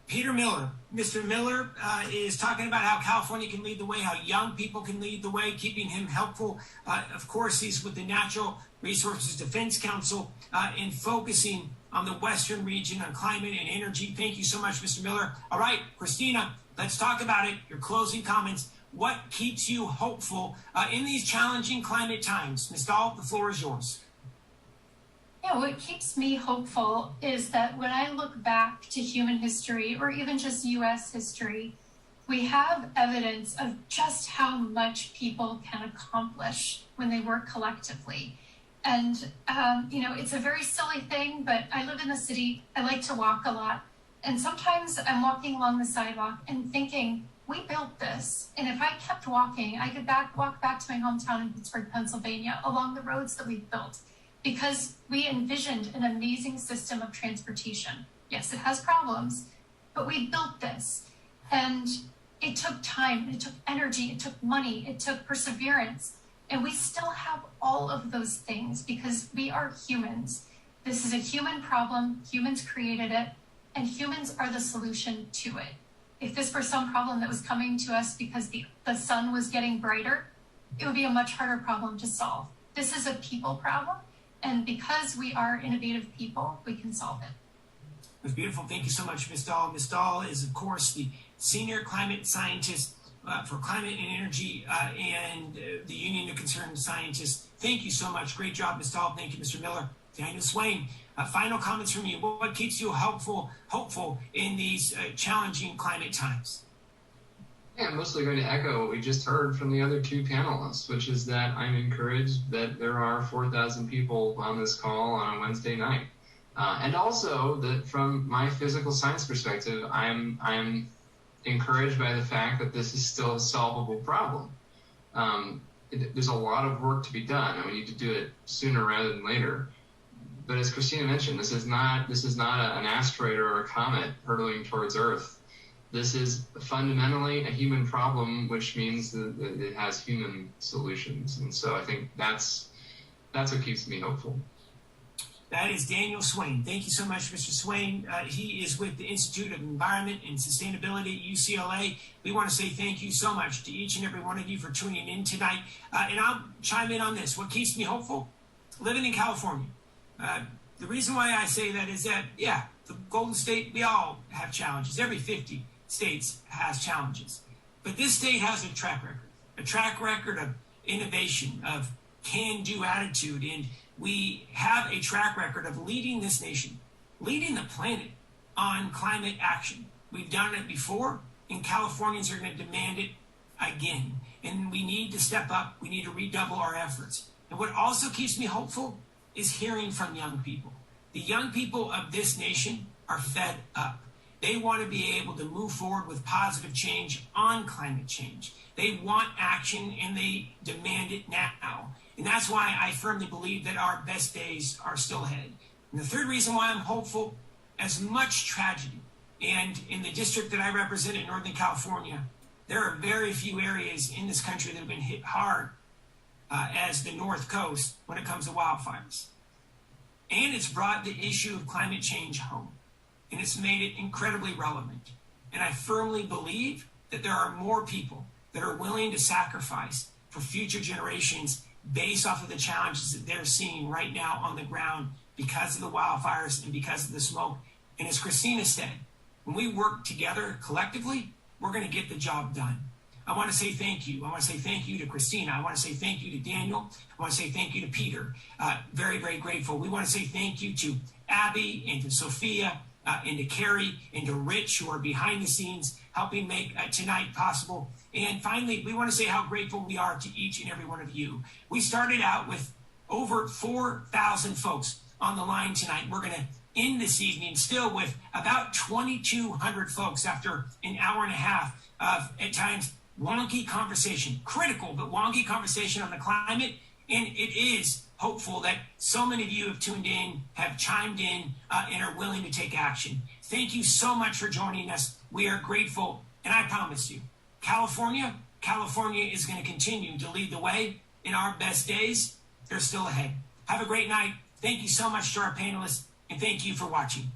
Peter Miller. Mr. Miller is talking about how California can lead the way, how young people can lead the way, keeping him helpful. Of course, he's with the Natural Resources Defense Council in focusing on the Western region on climate and energy. Thank you so much, Mr. Miller. All right, Christina, let's talk about it. Your closing comments. What keeps you hopeful in these challenging climate times? Ms. Dahl, the floor is yours. Yeah, what keeps me hopeful is that when I look back to human history, or even just US history, we have evidence of just how much people can accomplish when they work collectively. And, it's a very silly thing, but I live in the city. I like to walk a lot. And sometimes I'm walking along the sidewalk and thinking, we built this. And if I kept walking, I could walk back to my hometown in Pittsburgh, Pennsylvania, along the roads that we've built, because we envisioned an amazing system of transportation. Yes, it has problems, but we built this. And it took time, it took energy, it took money, it took perseverance. And we still have all of those things because we are humans. This is a human problem, humans created it, and humans are the solution to it. If this were some problem that was coming to us because the sun was getting brighter, it would be a much harder problem to solve. This is a people problem, and because we are innovative people, we can solve it. That's beautiful. Thank you so much, Ms. Dahl. Ms. Dahl is, of course, the senior climate scientist for climate and energy and the Union of Concerned Scientists. Thank you so much. Great job, Ms. Dahl. Thank you, Mr. Miller. Daniel Swain, final comments from you. What keeps you hopeful in these challenging climate times? Yeah, I'm mostly going to echo what we just heard from the other two panelists, which is that I'm encouraged that there are 4,000 people on this call on a Wednesday night. And also that from my physical science perspective, I'm encouraged by the fact that this is still a solvable problem. There's a lot of work to be done, and we need to do it sooner rather than later. But as Christina mentioned, this is not an asteroid or a comet hurtling towards Earth. This is fundamentally a human problem, which means that it has human solutions. And so I think that's what keeps me hopeful. That is Daniel Swain. Thank you so much, Mr. Swain. He is with the Institute of Environment and Sustainability at UCLA. We want to say thank you so much to each and every one of you for tuning in tonight. And I'll chime in on this. What keeps me hopeful? Living in California. The reason why I say that is that, the Golden State, we all have challenges. Every 50 states has challenges. But this state has a track record of innovation, of can-do attitude, and we have a track record of leading this nation, leading the planet on climate action. We've done it before, and Californians are going to demand it again. And we need to step up. We need to redouble our efforts. And what also keeps me hopeful is hearing from young people. The young people of this nation are fed up. They want to be able to move forward with positive change on climate change. They want action, and they demand it now. And that's why I firmly believe that our best days are still ahead. And the third reason why I'm hopeful, as much tragedy, and in the district that I represent in Northern California, there are very few areas in this country that have been hit hard as the North Coast when it comes to wildfires. And it's brought the issue of climate change home, and it's made it incredibly relevant. And I firmly believe that there are more people that are willing to sacrifice for future generations based off of the challenges that they're seeing right now on the ground because of the wildfires and because of the smoke. And as Christina said, when we work together collectively, we're going to get the job done. I want to say thank you. I want to say thank you to Christina. I want to say thank you to Daniel. I want to say thank you to Peter. Very, very grateful. We want to say thank you to Abby and to Sophia and to Carrie and to Rich, who are behind the scenes helping make tonight possible. And finally, we want to say how grateful we are to each and every one of you. We started out with over 4,000 folks on the line tonight. We're going to end this evening still with about 2,200 folks after an hour and a half of, at times, wonky conversation, critical but wonky conversation on the climate. And it is hopeful that so many of you have tuned in, have chimed in, and are willing to take action. Thank you so much for joining us. We are grateful. And I promise you, California is going to continue to lead the way. In our best days, they're still ahead. Have a great night. Thank you so much to our panelists, and thank you for watching.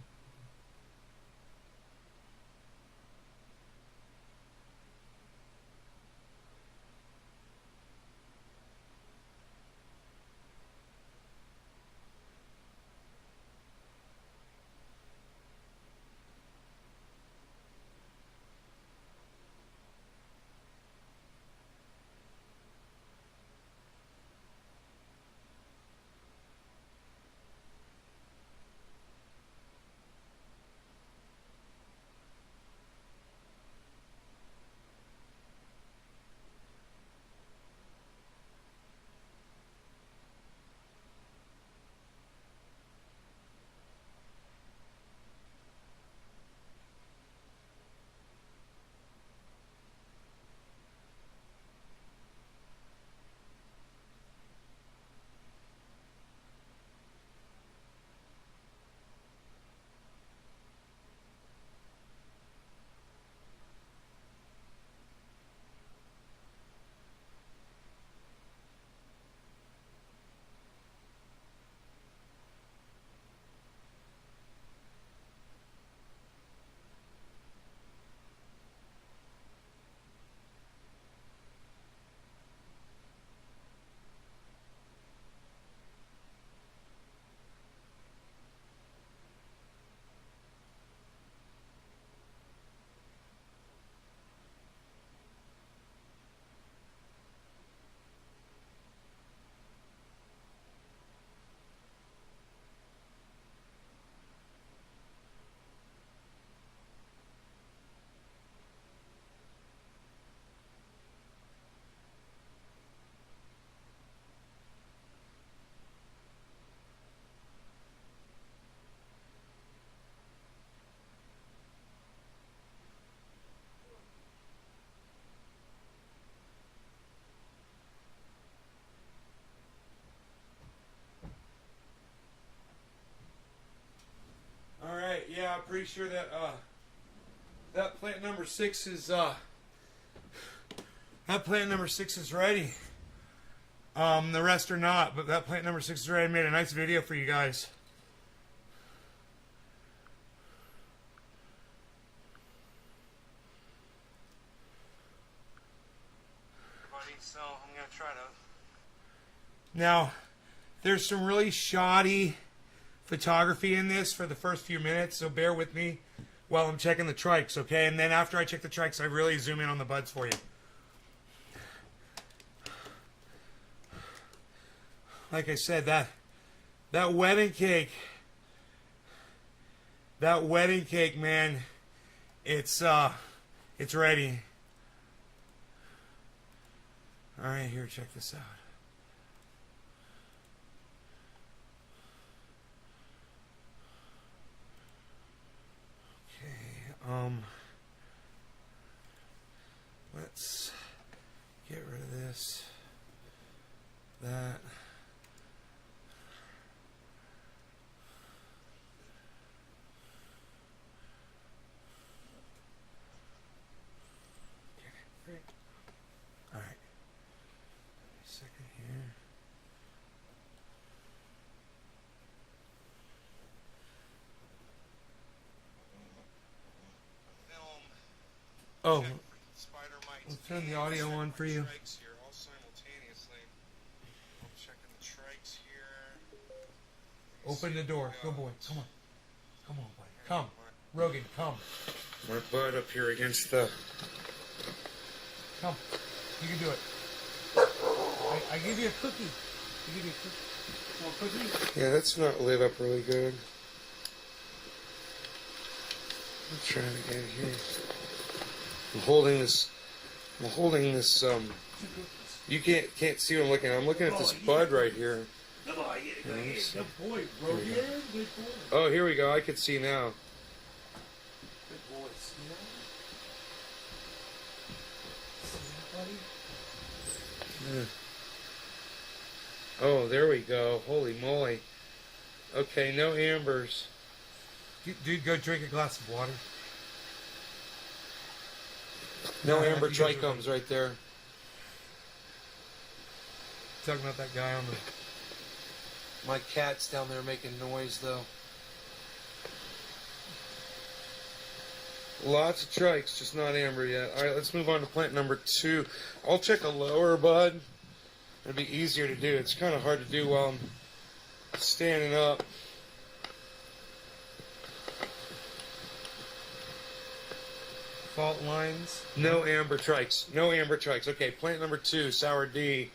Yeah, I'm pretty sure that that plant number 6 is ready. The rest are not, but that plant number 6 is ready. I made a nice video for you guys. So I'm gonna try to. Now, there's some really shoddy photography in this for the first few minutes, so bear with me while I'm checking the trikes, okay? And then after I check the trikes, I really zoom in on the buds for you. Like I said, that wedding cake, man, it's ready. All right, here, check this out. Let's get rid of this, that. Okay, great. All right. A second here. Oh, we'll turn the audio on for you. Open the door. Go, boy. Come on. Come on, boy. Come. Rogan, come. My butt up here against the... Come. You can do it. I give you a cookie. I give you a cookie. More cookie? Yeah, that's not lit up really good. I'm trying again here. I'm holding this. You can't see what I'm looking at. I'm looking at this bud right here. Oh, here we go. I can see now. Yeah. Oh, there we go. Holy moly. Okay, no ambers. Dude, go drink a glass of water. No amber trichomes right there. Talking about that guy on the... My cat's down there making noise, though. Lots of trikes, just not amber yet. All right, let's move on to plant number 2. I'll check a lower bud. It'll be easier to do. It's kind of hard to do while I'm standing up. Fault lines. No amber trikes. No amber trikes. Okay, plant number 2, Sour D.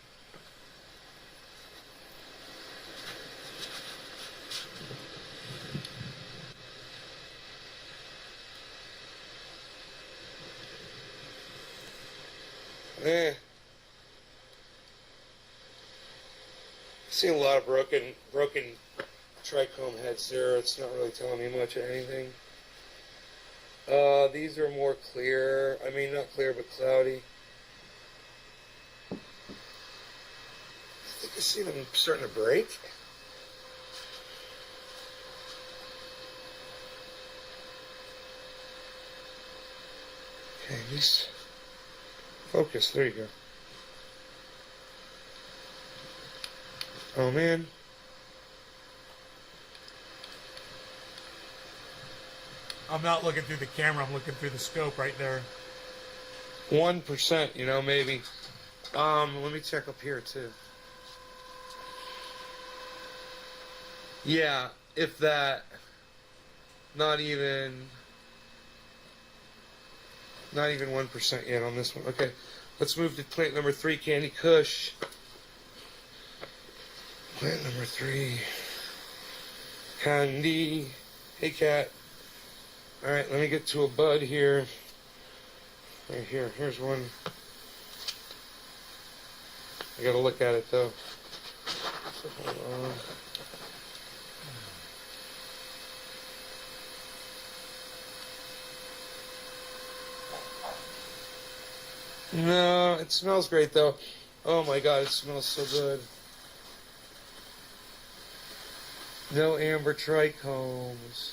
See a lot of broken trichome heads there. It's not really telling me much of anything. These are more clear. I mean, not clear, but cloudy. I think I see them starting to break. Okay, at least focus. There you go. Oh, man. I'm not looking through the camera. I'm looking through the scope right there. 1%, you know, maybe. Let me check up here, too. Yeah, if that. Not even 1% yet on this one. Okay, let's move to plant number 3, Candy Kush. Plant number 3, Candy. Hey, cat. All right, let me get to a bud here. Right here. Here's one. I gotta look at it though. So, hold on. No, it smells great though. Oh my God, it smells so good. No amber trichomes.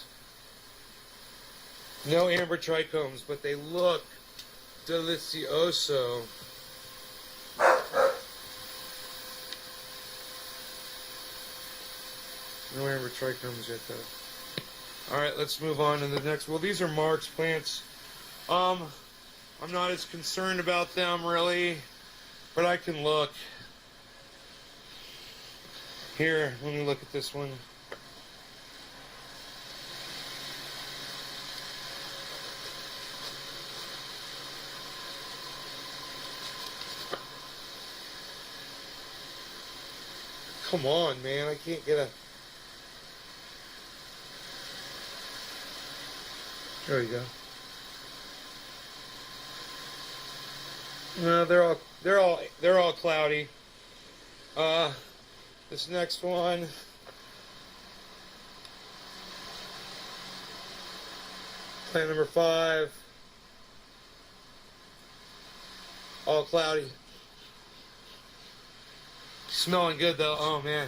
No amber trichomes, but they look delicioso. No amber trichomes yet, though. All right, let's move on to the next. Well, these are Mark's plants. I'm not as concerned about them, really, but I can look. Here, let me look at this one. Come on, man, I can't get a... There we go. No, they're all cloudy. This next one. Plant number 5. All cloudy. Smelling good though. Oh man,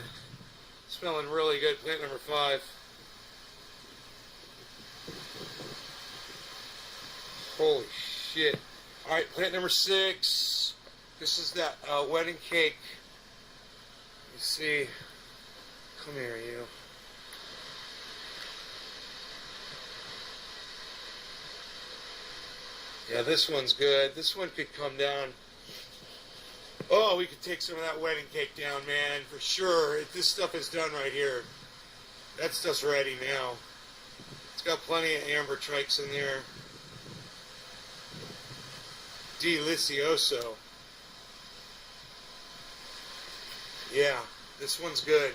smelling really good. Plant number 5. Holy shit! All right, plant number 6. This is that wedding cake. You see? Come here, you. Yeah, this one's good. This one could come down. Oh, we could take some of that wedding cake down, man, for sure. If this stuff is done right here. That stuff's ready now. It's got plenty of amber trikes in there. Delicioso. Yeah, this one's good.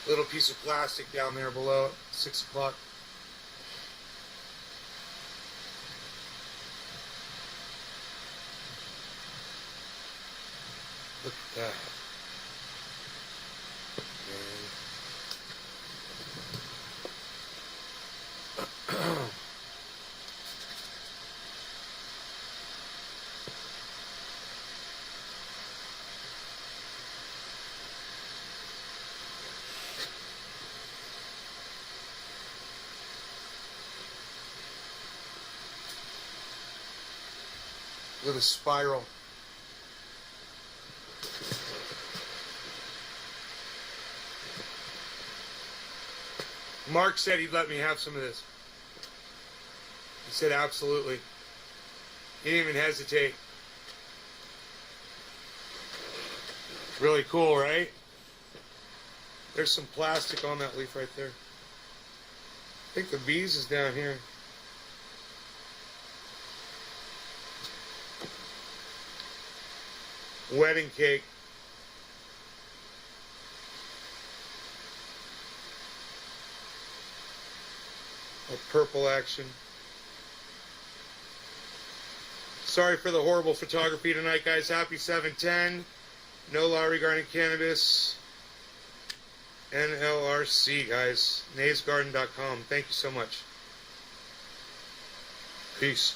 little piece of plastic down there below at 6 o'clock. Look at that. Man. Look at the spiral. Mark said he'd let me have some of this. He said absolutely. He didn't even hesitate. Really cool, right? There's some plastic on that leaf right there. I think the bees is down here. Wedding cake. A purple action. Sorry for the horrible photography tonight, guys. Happy 7/10. No law regarding cannabis. NLRC, guys. naysgarden.com. Thank you so much. Peace.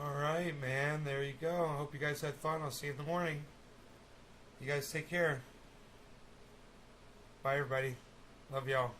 Alright, man. There you go. I hope you guys had fun. I'll see you in the morning. You guys take care. Bye, everybody. Love y'all.